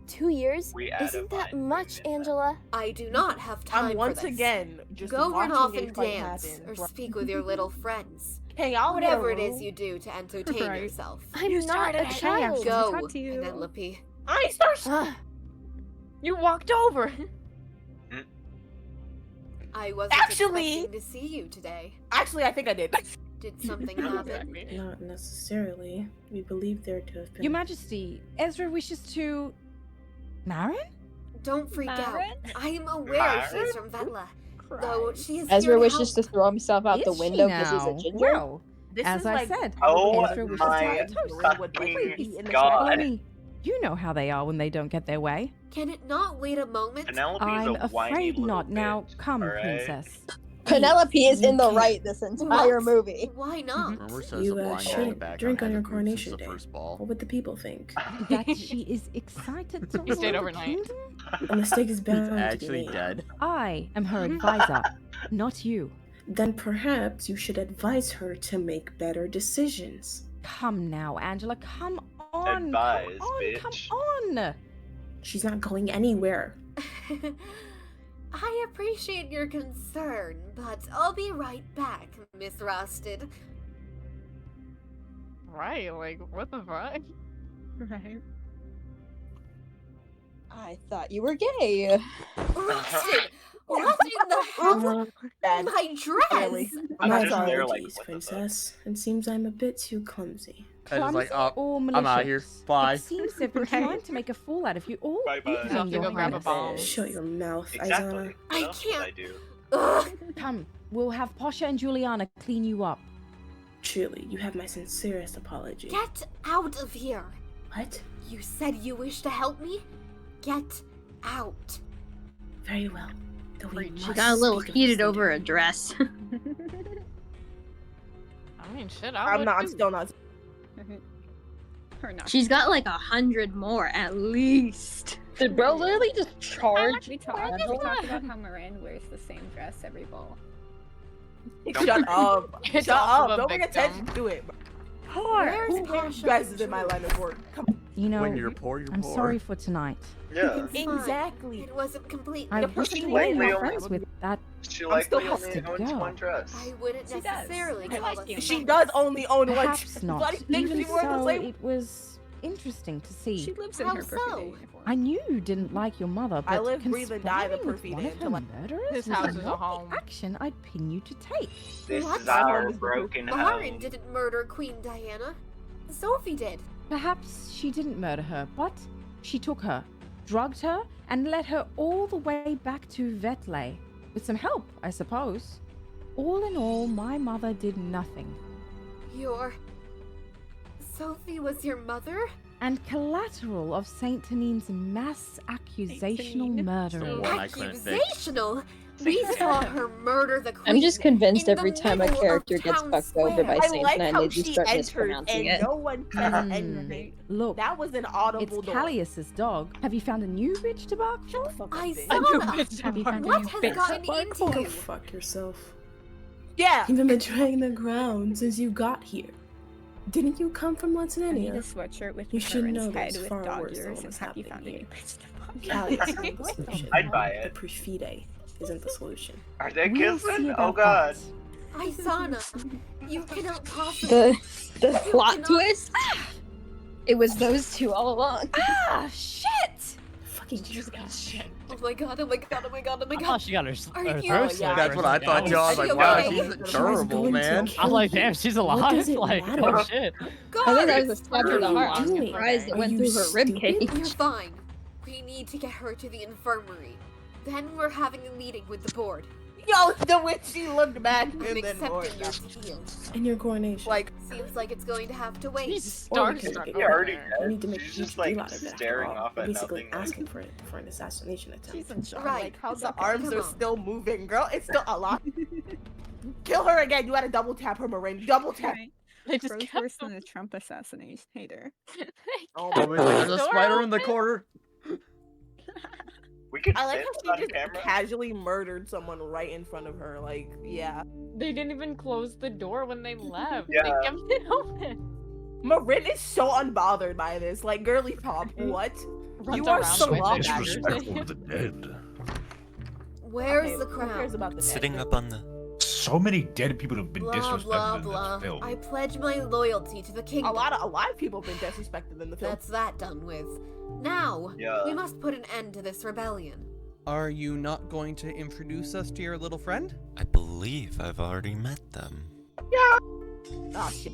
2 years? We add a Isn't that vine much, in that. Angela? I do not have time I'm for once this. again just Go run watching off a and fight dance, happen. or speak with your little friends. Hey, I'll Whatever it is you do to entertain Right. yourself. I'm You not started a it. child. Go, talk to you. Penelope. I start. You walked over. I wasn't Actually- expecting to see you today. Actually, I think I did. Did something happen? Not necessarily. We believe there to have been. Your Majesty, Ezra wishes to... Marin? Don't freak Marin? out. I am aware she's from Vetla. Though she is Ezra here wishes help. to throw himself out the Is she window because he's a now? ginger. Well, This as is I like said, Oh Ezra wishes to my have toast. fucking god. Bonnie, you know how they are when they don't get their way. Can it not wait a moment? Penelope's I'm a whiny afraid little not. Now, bitch, come, alright? princess. Penelope is in the Okay. right this entire What? movie. Why not? Remember says You the blind guy in the shouldn't background drink on your hasn't moved since coronation the day. first ball. What would the people think? That she is excited to You stayed rule the overnight. kingdom? A mistake is bound He's to be actually made. dead. I am her advisor, not you. Then perhaps you should advise her to make better decisions. Come now, Angela. Come on. Advise, come on. bitch. Come on. She's not going anywhere. I appreciate your concern, but I'll be right back, Miss Rusted. Right, like, what the fuck? Right. I thought you were gay. Rusted! What in the hell? My dress! I'm My just there like, apologies, what the fuck? Princess. It seems I'm a bit too clumsy. I was like, Clumsy oh, or I'm out here. malicious? Bye. It seems they've been trying to make a fool out of you all Bye-bye. evening, You have to Your go grab a Highness. bomb. Shut your mouth, Exactly. Izana. What I else did I can't- do? Ugh. Come, we'll have Pasha and Juliana clean you up. Truly, you have my sincerest apology. Get out of here! What? You said you wish to help me? Get out! Very well. Though we She must got a little speak of heated this over later. a dress. I mean, shit, I I'm would not. too. Still not. Or not. She's got like 100 more at least. Did bro literally just charge? We talked about how Marin wears the same dress every ball. Shut up. It's Shut also up. a Don't bring victim. attention to it. Where's Who Pasha? guys is in my line of work? Come on. You know, When you're poor, you're I'm poor. sorry for tonight. Yeah. It's fine. Exactly. It wasn't completely I The wasn't person really lately not only- friends with that. She I'm likely still only busted, owns girl. one dress. I wouldn't She does. necessarily I call like us you. She friends. does only own one. Perhaps not. Bloody thinks Even she wore the so, same. it was interesting to see. She lives in How her so? perfect uniform. I knew you didn't like your mother, but I live, breathe, and die the conspiring with perfide one of until her I- murderers His was house is a not home. the action I'd pin you to take. This What? is our Marin broken Marin home. didn't murder Queen Diana. Sophie did. Perhaps she didn't murder her, but she took her, drugged her, and led her all the way back to Vetley. With some help, I suppose. All in all, my mother did nothing. Sophie was your mother? And collateral of Saint Tanine's mass accusational Tanine. murder. The one I couldn't fix. Accusational? We saw her murder the queen. I'm just convinced in the every time a middle of character gets town fucked over by square. I Saint like Nine, how they just she start entered mispronouncing and it. no one said anything. Look, That was an audible it's door. Callius's dog. Have you found a new bitch to bark for? I I saw knew that. bitch Have you found a What new has bitch gotten to bark into for? Go you? fuck yourself. Yeah. You've been betraying the ground since you got here. Didn't you come from I need a Latania? sweatshirt with You should Marin's know head there's with far dog worse than ears what and is have you found a happening new bitch to bark? Callius isn't the solution. I'd buy it. The Perfide isn't the solution. Are they We'll see kissing? about Oh god. that. Isana, you cannot possibly. The You plot cannot- twist? It was those two all along. Ah, shit! Fucking trash. Oh my god, oh my god, oh my god, oh my I god. thought she got her, Are her you- throat Oh, slit. yeah. That's what I thought, too. I was like, Are you wow, okay? she's durable, man. I'm like, damn, she's alive. does it Like, matter? oh shit. I think that was a stab to the What are you heart. I'm doing? surprised it Are went you through her rib stupid? cage. You're fine. We need to get her to the infirmary. Then we're having a meeting with the board. Yo, the way she looked back I'm and then more. accepting your deal. And your coronation. Like, Seems like it's going to have to wait. He's Or we can starstruck make it You're over already there. You dead. need to make a She's huge just like deal out of it. staring after all. off You're at basically nothing. asking for it for an assassination attempt. She's in shock. Right. Like, how's the that arms come are on. still moving, girl. It's still a lot. Kill her again. You gotta double tap her, Marin. Double tap. Right. They just Bro's kept worse than a Trump assassination hater. Oh Oh, there's a spider in the corner. We could I like fit how on she just camera. casually murdered someone right in front of her. Like, yeah. They didn't even close the door when they left. Yeah. They kept it open. Marin is so unbothered by this. Like, girly pop, what? Runs You are around so with wrong. daggers. Disrespectful of the dead. Where's Okay, the who cares crown? about the Sitting dead? up on the. so many dead people who've been Blah disrespected blah in blah. this film. I pledge my loyalty to the kingdom. A lot of people have been disrespected in the film. That's that done with. Now, Yeah. we must put an end to this rebellion. Are you not going to introduce us to your little friend? I believe I've already met them. Oh shit.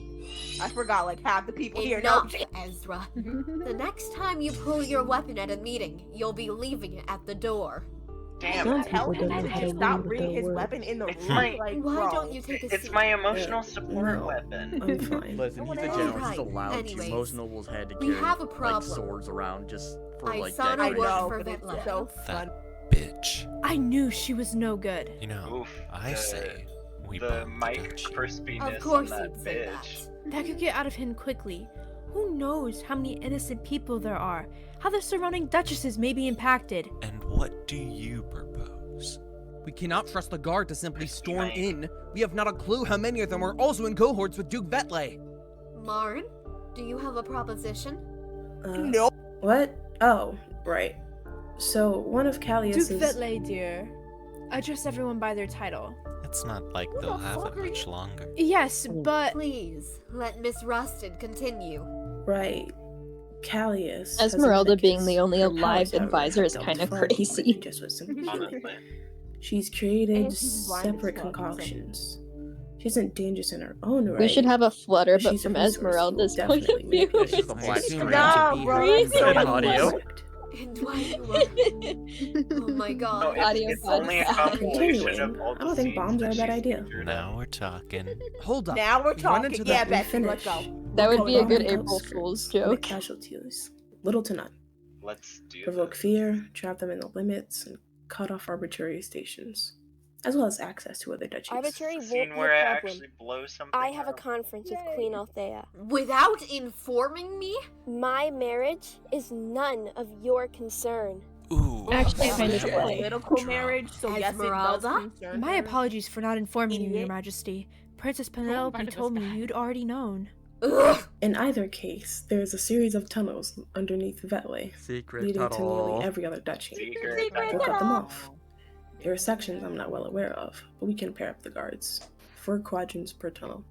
I forgot like half the people here know. Enough, Ezra. The next time you pull your weapon at a meeting, you'll be leaving it at the door. Damn Some it. tell him to stop bringing his weapon in the room. It's my- Like, Why bro. don't you take a It's seat? my emotional support weapon. I'm fine. Listen, he's a All general. right, He's allowed anyways, to. Most nobles had to we carry have a like problem. swords around just for I like saw no decoration. work for but it's Vetla. so fun. That bitch. I knew she was no good. You know, Oof, I the- say we the bomb Mike Duchy. crispiness Of course on that you'd say bitch. That could get out of hand quickly. Who knows how many innocent people there are? How the surrounding duchesses may be impacted. And what do you propose? We cannot trust the guard to simply storm in. We have not a clue how many of them are also in cohorts with Duke Vetley. Marin, do you have a proposition? No. What? Oh, right. So, one of Callius's... Duke Vetley, dear. Address everyone by their title. It's not like they'll have it much longer. Yes, but... Please, let Miss Rusted continue. Right. Callius... Esmeralda being the only alive advisor is kind of crazy. Honestly. She's created And she's blind as separate fuck, so- concoctions. She isn't dangerous in her own right. We should have a flutter, but she's from a resource who will Esmeralda's point of definitely view. manipulate She's the black situations. screen Nah, to be bro, heard that's so in audio. And why you are... Oh my No, god. it's only a compilation of all I the don't think scenes bombs are a that bad she's idea. featured in. Now we're talking. Hold up. Now we're We run talking. into Yeah, that- Becky, We let's go. finish. That would be a Bomb good and April outskirts Fool's with joke. casualties. Little to none. Let's do Provoke this. fear, trap them in the limits, and cut off arbitrary stations, as well as access to other duchies. Arbitrary A won't scene be where a I problem. actually blow something I have a up. conference with Queen Althea. Without informing me? My marriage is none of your concern. Ooh. Actually, Yes, kind of yes. play. Political marriage, so yes, it does Esmeralda? concern My her. apologies for not informing you, Your Idiot. Majesty. Princess find Penelope this told me guy. you'd already known. Ugh. In either case, there is a series of tunnels underneath Vetley, Secret leading to tunnel. nearly every other duchy. Secret We'll cut them off. There are sections I'm not well aware of, but we can pair up the guards. 4 quadrants per tunnel.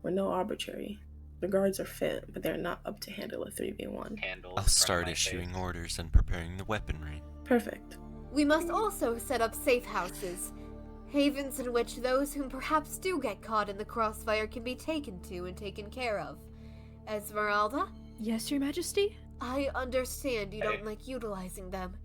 We're no arbitrary. The guards are fit, but they're not up to handle a 3v1. Candles I'll from start my issuing face. orders and preparing the weaponry. Perfect. We must also set up safe houses. Havens in which those whom perhaps do get caught in the crossfire can be taken to and taken care of. Esmeralda? Yes, Your Majesty? I understand you Hey. don't like utilizing them,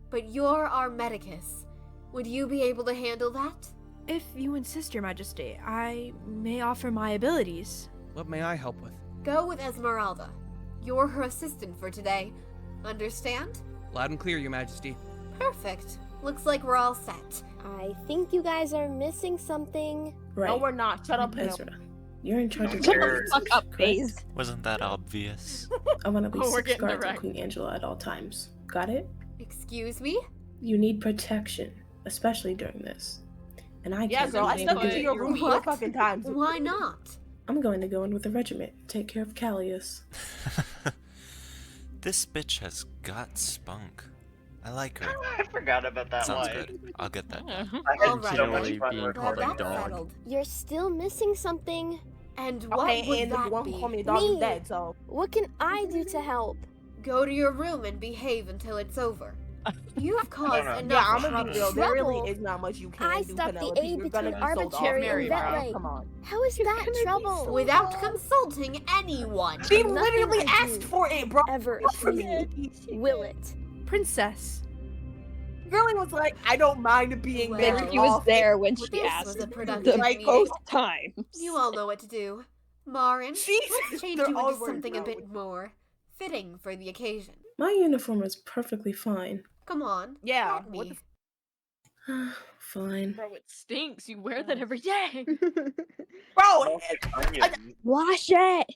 but you're our medicus. Would you be able to handle that? If you insist, Your Majesty, I may offer my abilities. What may I help with? Go with Esmeralda. You're her assistant for today. Understand? Loud and clear, Your Majesty. Perfect. Looks like we're all set. I think you guys are missing something. Right. No, we're not. Shut up, Penelope. Ezra, you're in charge of Shut the the fuck up, correct? Faze. Wasn't that obvious? I want at least Oh, we're 6 getting guards on direct. Queen Angela at all times. Got it? Excuse me? You need protection, especially during this. And I Yeah, can't girl, I do snuck anything. into your room 4 What? fucking times. Why not? I'm going to go in with the regiment, take care of Callius. This bitch has got spunk. I like her. I forgot about that Sounds line. good. I'll get that done. I had Alright, so much Generally fun being with called Well, a that's dog. settled. You're still missing something. And what Okay, would and the that one be? who called me a dog is Me. dead, so. What can I do to help? Go to your room and behave until it's over. You've caused no. enough Yeah, I'm trouble. gonna be real. There Trouble? really is not much you can I do, stopped the Penelope. aid You're gonna between be sold off. Arbitrary and Mary, bro. Vetley. Come on. How is that trouble? Without consulting anyone. She Nothing literally I asked do for it, bro. Ever is me. Will it? Princess. Girlie was like, I don't mind being Well, married. He was off there when she This asked was a the productive meeting. most times. You all know what to do. Marin, Jesus, let's change they're you all into something a wrong. bit more fitting for the occasion. My uniform is perfectly fine. Come on. Yeah, let what me. Fine. Bro, it stinks. You wear that every day. Bro, Wash it.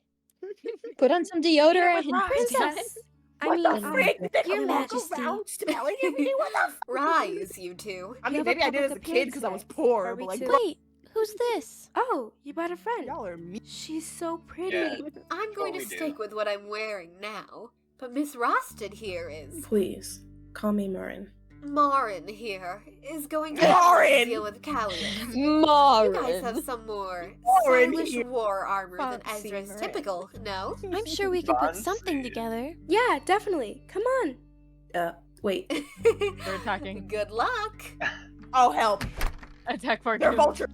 Put on some deodorant. Princess. I what mean, the frick? Did they Your walk Majesty. around smelling at me? What the f- Rise, you two. I mean, You have a maybe I did as a public kid because I was appearance poor, Are but we like, too- bro, Wait, who's this? Oh, you brought a friend. y'all are me. She's so pretty. Yeah. I'm going to we do. stick with what I'm wearing now, but Miss Rosted here is. Please, call me Marin. Marin here is going to Marin! deal with Callius. Marin. You guys have some more Marin stylish here. war armor than Fancy Ezra's Marin. typical, no? I'm sure we can put something Fancy. together. Yeah, definitely. Come on. Wait. They're attacking. Good luck. Oh, help. Attack for They're two. vulture.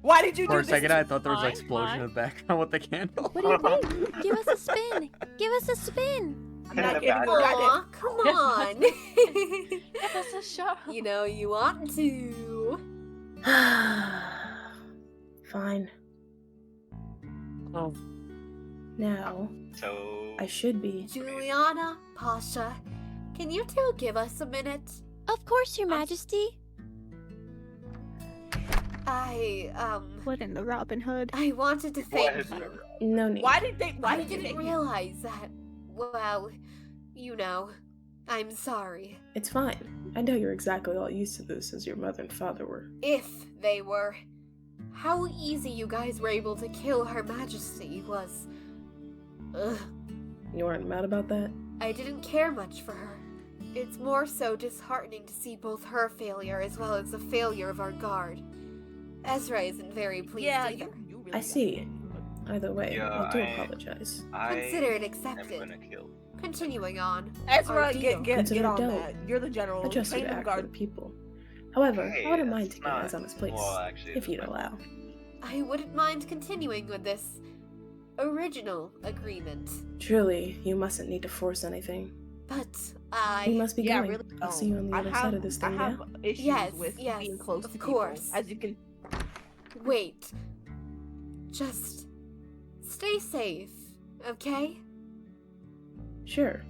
Why did you For do a this? second, I thought there was an Mine, explosion in the background with the candle. What do you think? Give us a spin. Give us a spin. I'm not In the getting more Aw, come on. Give us a shot. You know you want to. Fine. Oh. Now, So I should be. Juliana, Pasha, can you two give us a minute? Of course, Your Majesty. What in the Robin Hood? I wanted to thank What? you. No need. Why did they? Why I did didn't they? realize that. Well, you know, I'm sorry. It's fine. I know you're exactly all used to this as your mother and father were. If they were. How easy you guys were able to kill Her Majesty was. Ugh. You weren't mad about that? I didn't care much for her. It's more so disheartening to see both her failure as well as the failure of our guard. Ezra isn't very pleased either. You really I see. Either way, Yeah, I do I- apologize. Consider it I'm accepted. gonna kill. Continuing on. Ezra, our deal. get Consider on dope. that. You're the general. I trust you Train to them act for the guard. people. However, Hey, I wouldn't mind it's taking not- Azana's place, well, actually, if it's you'd fine. allow. I wouldn't mind continuing with this original agreement, Truly, you mustn't need to force anything. but You must be Yeah, going. really. I'll see you on the other side of this thing, I yeah? have issues Yes, with yes, being close of to people, course. as you can. Wait. Just stay safe, okay? Sure.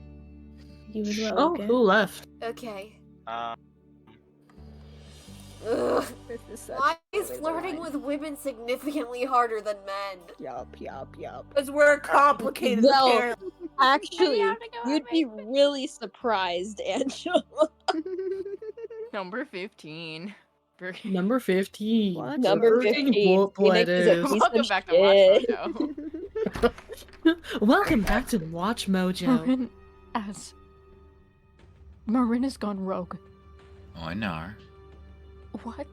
You as well, Oh, okay? who left? Okay. Um, Ugh. This is such Why is a flirting line. with women significantly harder than men? Yup. Because we're complicated, Well, apparently. Actually, have to go you'd be really surprised, Angela. Number 15. Number 15. What? Number Freaking 15. bullet Phoenix is a letters. piece Welcome of back to Watch shit. Mojo. Welcome back to Watch Mojo. Marin Marina's gone rogue. Oh, I know. What?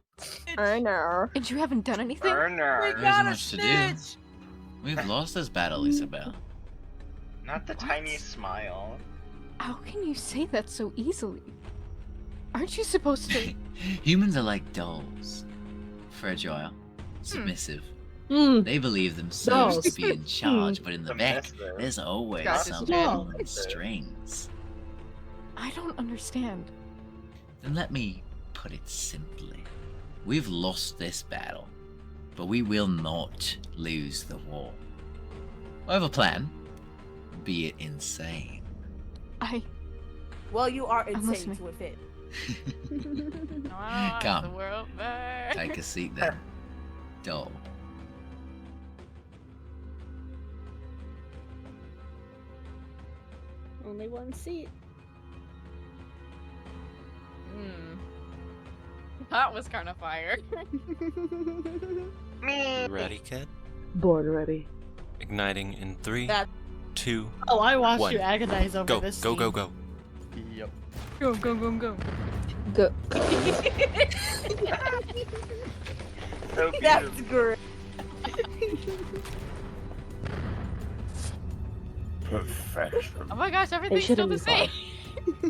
I know. And you haven't done anything? Burner. There isn't much to do. We've lost this battle, Isabel. Not the tiny smile. How can you say that so easily? Aren't you supposed to? Humans are like dolls. Fragile, submissive. Hmm. They believe themselves Dolls. to be in charge, but in the back, Submissive. there's always Gotcha, someone Jen. pulling strings. I don't understand. Then let me put it simply. We've lost this battle, but we will not lose the war. I have a plan, be it insane. Well, you are I'm insane listening. with it. Come. The world burn. Take a seat then, doll. Only one seat. That was kind of fire. Ready, kid? Born ready. Igniting in 3, That- 2, Oh, I watched 1. you agonize over Go, this. go, go, scene. go. Yep. Go, go, go, go. Go. So That's beautiful. great. Perfection. Oh my gosh, everything's still shouldn't the be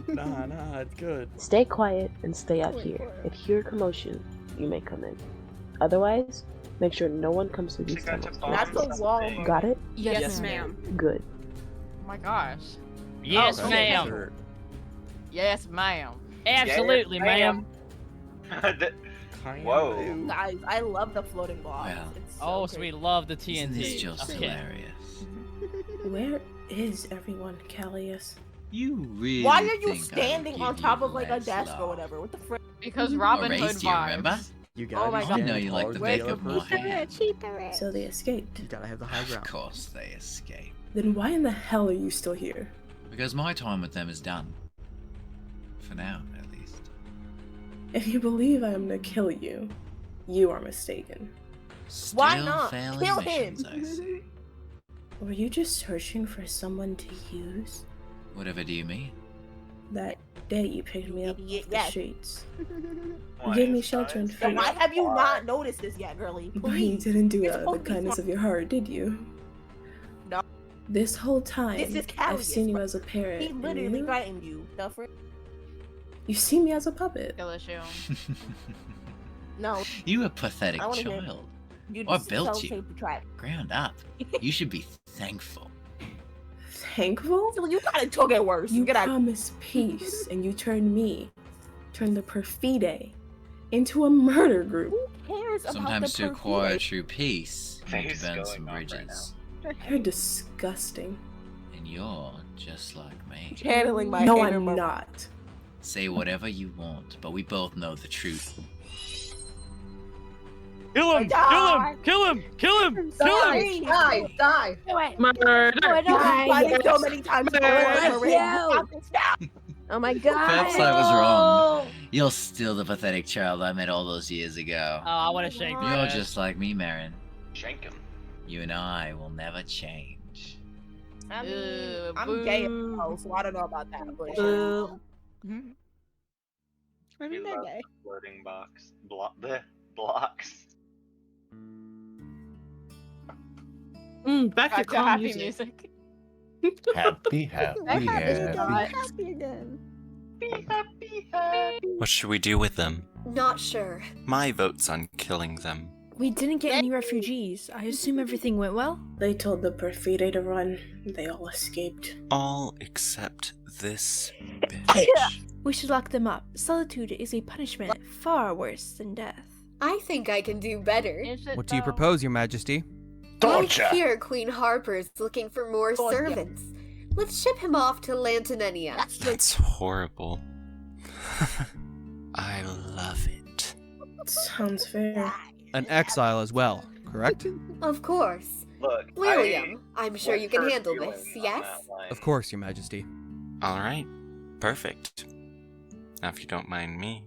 same. Nah, it's good. Stay quiet and stay out here. If you hear commotion, you may come in. Otherwise, make sure no one comes through She these got to tunnels. bomb That's a wall. something. Got it? Yes, ma'am. Good. Oh my gosh. Yes, Oh, ma'am. Sure. Yes, ma'am. Absolutely, ma'am. The- Kind Whoa. of. Guys, I love the floating blocks. Well. It's so Oh, great. so we love the Isn't TNT. this just Okay. hilarious? Where is everyone, Callius? You really Why are you think I standing would on give top you of like a less desk or love? whatever? What the frick? Because Robin Hood Erased, do you remember? vibes. You Oh gotta my be God. I standing know you like taller the than back the of other my person. hand. Cheat the rest. So they escaped. You gotta have the high Of ground. course they escape. Then why in the hell are you still here? Because my time with them is done. For now, at least. If you believe I am to kill you, you are mistaken. Still Why not? failing Kill missions, him. I see. Were you just searching for someone to use? Whatever do you mean? That day you picked me up Idiot, off the yes. streets. You Why gave me is shelter and that? So food. why have you not noticed this yet, girly? But you didn't do it It's out of the supposed to be kindness smart. of your heart, did you? No. This whole time, This is I've seen you Callius, as a parent. He and literally you? threatened you. The frick? You see me as a puppet. Kill issue. No. You a pathetic I wanna hear child. You What just built self-tape you? the track. Ground up. You should be thankful. Thankful? So you gotta took it worse. You Get out. promised peace, and you turned the Perfide into a murder group. Who cares about Sometimes the to acquire perfide? true peace, you need Face to burn going some on right bridges. You're disgusting. And you're just like me. Channeling my No, inner I'm Mar- not. Say whatever you want, but we both know the truth. Kill him! Kill him! Kill him! Kill him! Kill him! Die! Do it. Murder! Why did so many times? Oh my god. Perhaps I was wrong. You're still the pathetic child I met all those years ago. Oh, I want to shake You're that. just like me, Marin. Shank him. You and I will never change. I mean, I'm gay, so I don't know about that. But sure. I mean, they're gay. Loading box. The blocks. Back to calm happy music. Happy, happy, I'm happy. happy again. Be happy, happy. What should we do with them? Not sure. My vote's on killing them. We didn't get any refugees. I assume everything went well? They told the Perfide to run. They all escaped. All except this bitch. We should lock them up. Solitude is a punishment far worse than death. I think I can do better. What do you propose, Your Majesty? I hear Queen Harper's looking for more servants. Let's ship him off to Lantinenia. That's horrible. I love it. Sounds fair. An exile as well, correct? Of course. Look, William, I'm sure went you can for handle feeling this, on yes? that line. Of course, Your Majesty. Alright. Perfect. Now, if you don't mind me,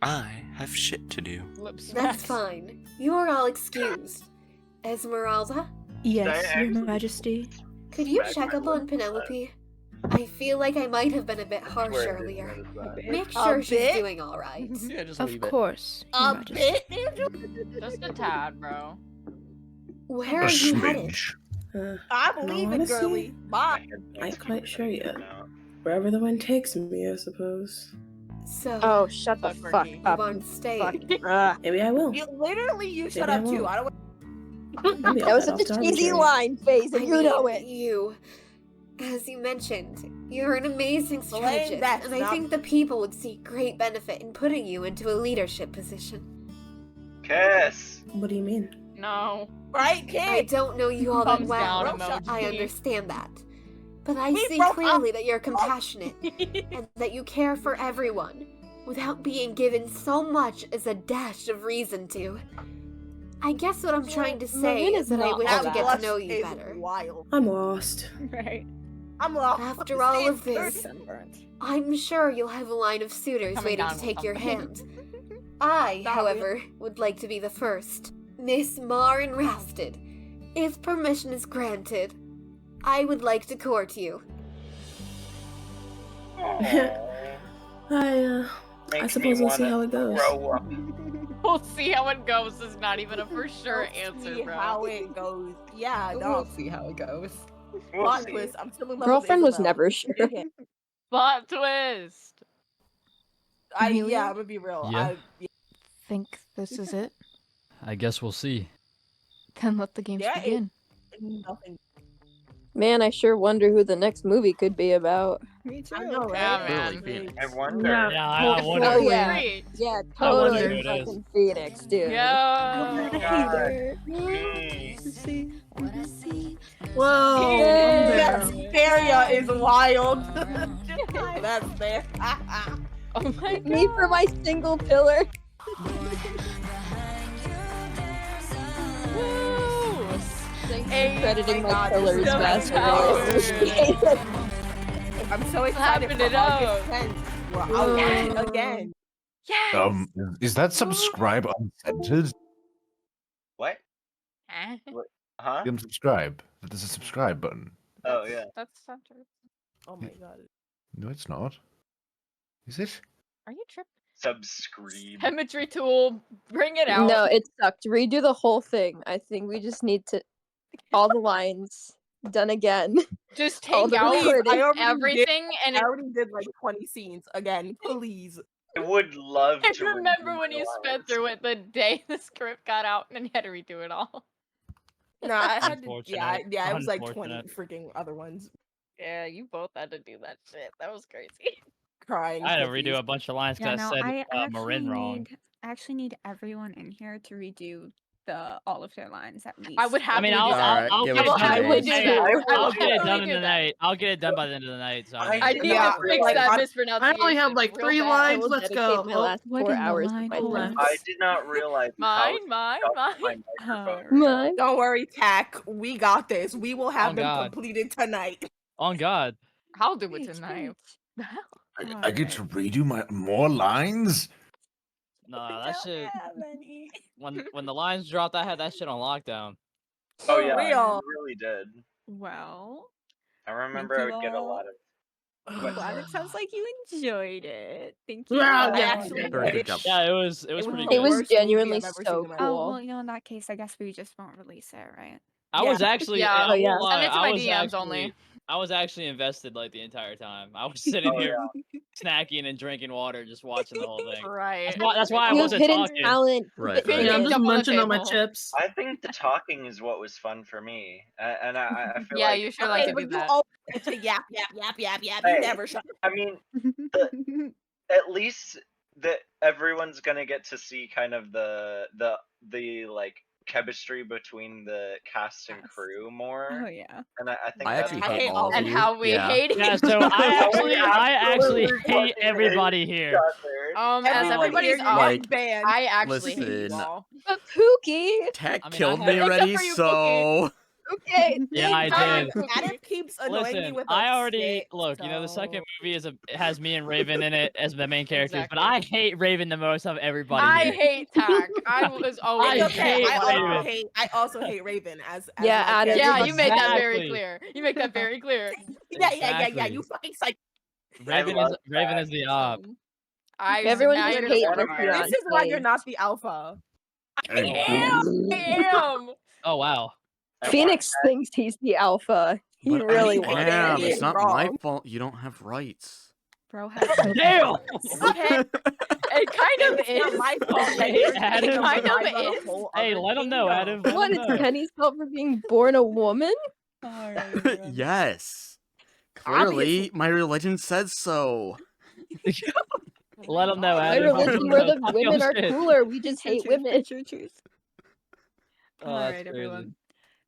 I have shit to do. That's fine. You're all excused. Esmeralda, Yes, Your Majesty. could you check up on Penelope? I feel like I might have been a bit harsh earlier. Make sure she's doing alright. Of course. A Your Majesty. bit? Just a tad, bro. Where are you headed? I believe it, girly. Bye. I ain't quite sure yet. Wherever the wind takes me, I suppose. So, Oh, shut the fuck you up. won't stay. Maybe I will. You literally, you shut Maybe up I too. won't. I don't. Maybe That I'll was head such off a to cheesy arbitrary. line, Faze, and you know it. You, as you mentioned, you're an amazing Blame strategist, that, and I not- think the people would see great benefit in putting you into a leadership position. Kiss. What do you mean? No. I Right, kid? don't know you all that Thumbs well. down emoji. I understand that. But I We see broke clearly up. that you're compassionate and that you care for everyone without being given so much as a dash of reason to. I guess what I'm trying to say Marin is is that I not wish all to that. get to know Is you better. wild. I'm lost. Right. I'm lost. After all of this, Sunburnt. I'm sure you'll have a line of suitors Coming waiting down to with take your something. hand. I, Stop however, would like to be the first. Miss Marin Rasted, if permission is granted, I would like to court you. I suppose we'll see how it goes. We'll see how it goes is not even a for sure We'll answer, see bro. how it goes. Yeah, We'll no. see how it goes. Plot twist. I'm still in love Girlfriend with was Isabel. never sure. Plot twist. Yeah, I'm gonna be real. Yeah. Think this is it? I guess we'll see. Then let the games Yeah, begin. Nothing. Man, I sure wonder who the next movie could be about. Me too. I know, Yeah, right? man. I wonder. Yeah, I wonder. Oh, yeah. Great. Yeah, I wonder totally who it is. fucking Phoenix, dude. Yo. Whoa. That hysteria is wild. That's there. Oh my god. Me for my single pillar. Thanks for crediting my pillars, so Master. empowered. I'm so excited Clapping for it up. August 10th. We're out again. Yes. Is that subscribe uncensored? What? Huh? Huh? You unsubscribe. There's a subscribe button. Oh yeah. That's centered. Oh my god. No, it's not. Is it? Are you tripping? Subscribe. Chemistry tool, bring it out. No, it sucked. Redo the whole thing. I think we just need to all the lines done again. Just all take the out recording. everything and I already did like 20 scenes again. Please. I would love I to remember redo when my you sped lines. through it the day the script got out and then you had to redo it all. No, I had to. Unfortunate. Yeah, it was like 20 Unfortunate. freaking other ones. Yeah, you both had to do that shit. That was crazy. Crying. I had to cookies. redo a bunch of lines Yeah, because no, I said I Marin wrong. actually need everyone in here to redo all of their lines at least. I would I mean, happily do that. I'll give get it it to done. I would do that. I'll get it happily done in do the that. night. I'll get it done by the end of the night. So I need Yeah, to fix like, that I mispronunciation. I only have like real 3 bad. lines. will Let's dedicate go. my Oh, last What 4 in the hours to line my hold lines. on? I did not realize how Mine. my microphone. Mine. Don't worry, Tack. We got this. We will have Oh, them God. completed tonight. On God. I'll do it tonight. I get to redo my more lines? Nah, that shit. When the lines dropped, I had that shit on lockdown. Oh yeah, real. I really did. Well, I remember I you would get a all. lot of. Glad it sounds like you enjoyed it. Thank you. Yeah, I yeah. actually Very did. good job. Yeah, it was pretty the good. It was worst movie genuinely I've ever seen so in my life. cool. Oh well, in that case, I guess we just won't release it, right? I was actually. Yeah. I Oh, yeah. won't lie, Send it to I my was DMs actually, only. I was actually invested like the entire time. I was sitting Oh, here snacking and drinking water, just watching the whole thing. Right. That's why I You have wasn't hidden talking. talent. Right, Hidden Yeah, I'm talent. just Jump on the munching on my table. chips. I think the talking is what was fun for me, and I feel Yeah, like. you sure like Okay, to but do you that. always get to yap. You Hey, never shut I mean, at least that everyone's gonna get to see kind of the like chemistry between the cast and crew more. Oh yeah. And I think I that's actually what- hate all of And you. how we Yeah. hate Yeah, each so other. I actually absolutely hate fucking everybody hate here. each other. As Everybody everybody's here, you're off, Like, banned. I actually hate you listen. all. But Pookie. Tech I mean, killed I me had- already, for you, so Okay. Yeah, I Sorry, did. Cookie. Adam keeps annoying me Listen, with I a already stick, look. You know, the second so- movie it has me and Raven in it as the main characters, Exactly. but I hate Raven the most of everybody I here. hate Tack. I was always. I It's okay. hate I also hate Raven as Yeah, my Adam. character. Yeah, you made that very Exactly. clear. You make that very clear. Yeah. Exactly. You fucking psych. Raven love is the op. Everyone I just understand hate why. Ricky on This is why you're stage. not the alpha. I am. Oh wow. Phoenix thinks he's the alpha. He but really I wants am. to It's be. not my wrong. fault. You don't have rights. Bro has Damn. Okay. It kind of It's not is. my fault that Hey, you're Adam. taking Kind the of vibes on a is. whole Hey, other let him know, kingdom. Adam. Let What him is know. Penny's fault for being born a woman? Yes. Clearly, my religion says so. Let him know, My Adam. religion where the Talk your women are shit. cooler. We just hate women. Truth. Oh, All that's right, crazy. everyone.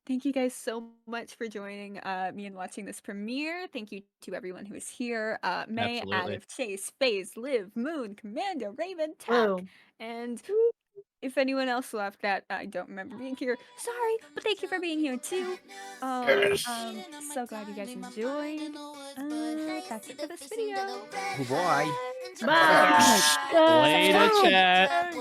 Thank you guys so much for joining me and watching this premiere. Thank you to everyone who is here. May, Absolutely. Adam, Chase, FaZe, Liv, Moon, Commando, Raven, Tack, Whoa. and if anyone else left that I don't remember being here, sorry, but thank you for being here too. So glad you guys enjoyed. That's it for this video. Oh boy. Bye. Later, chat.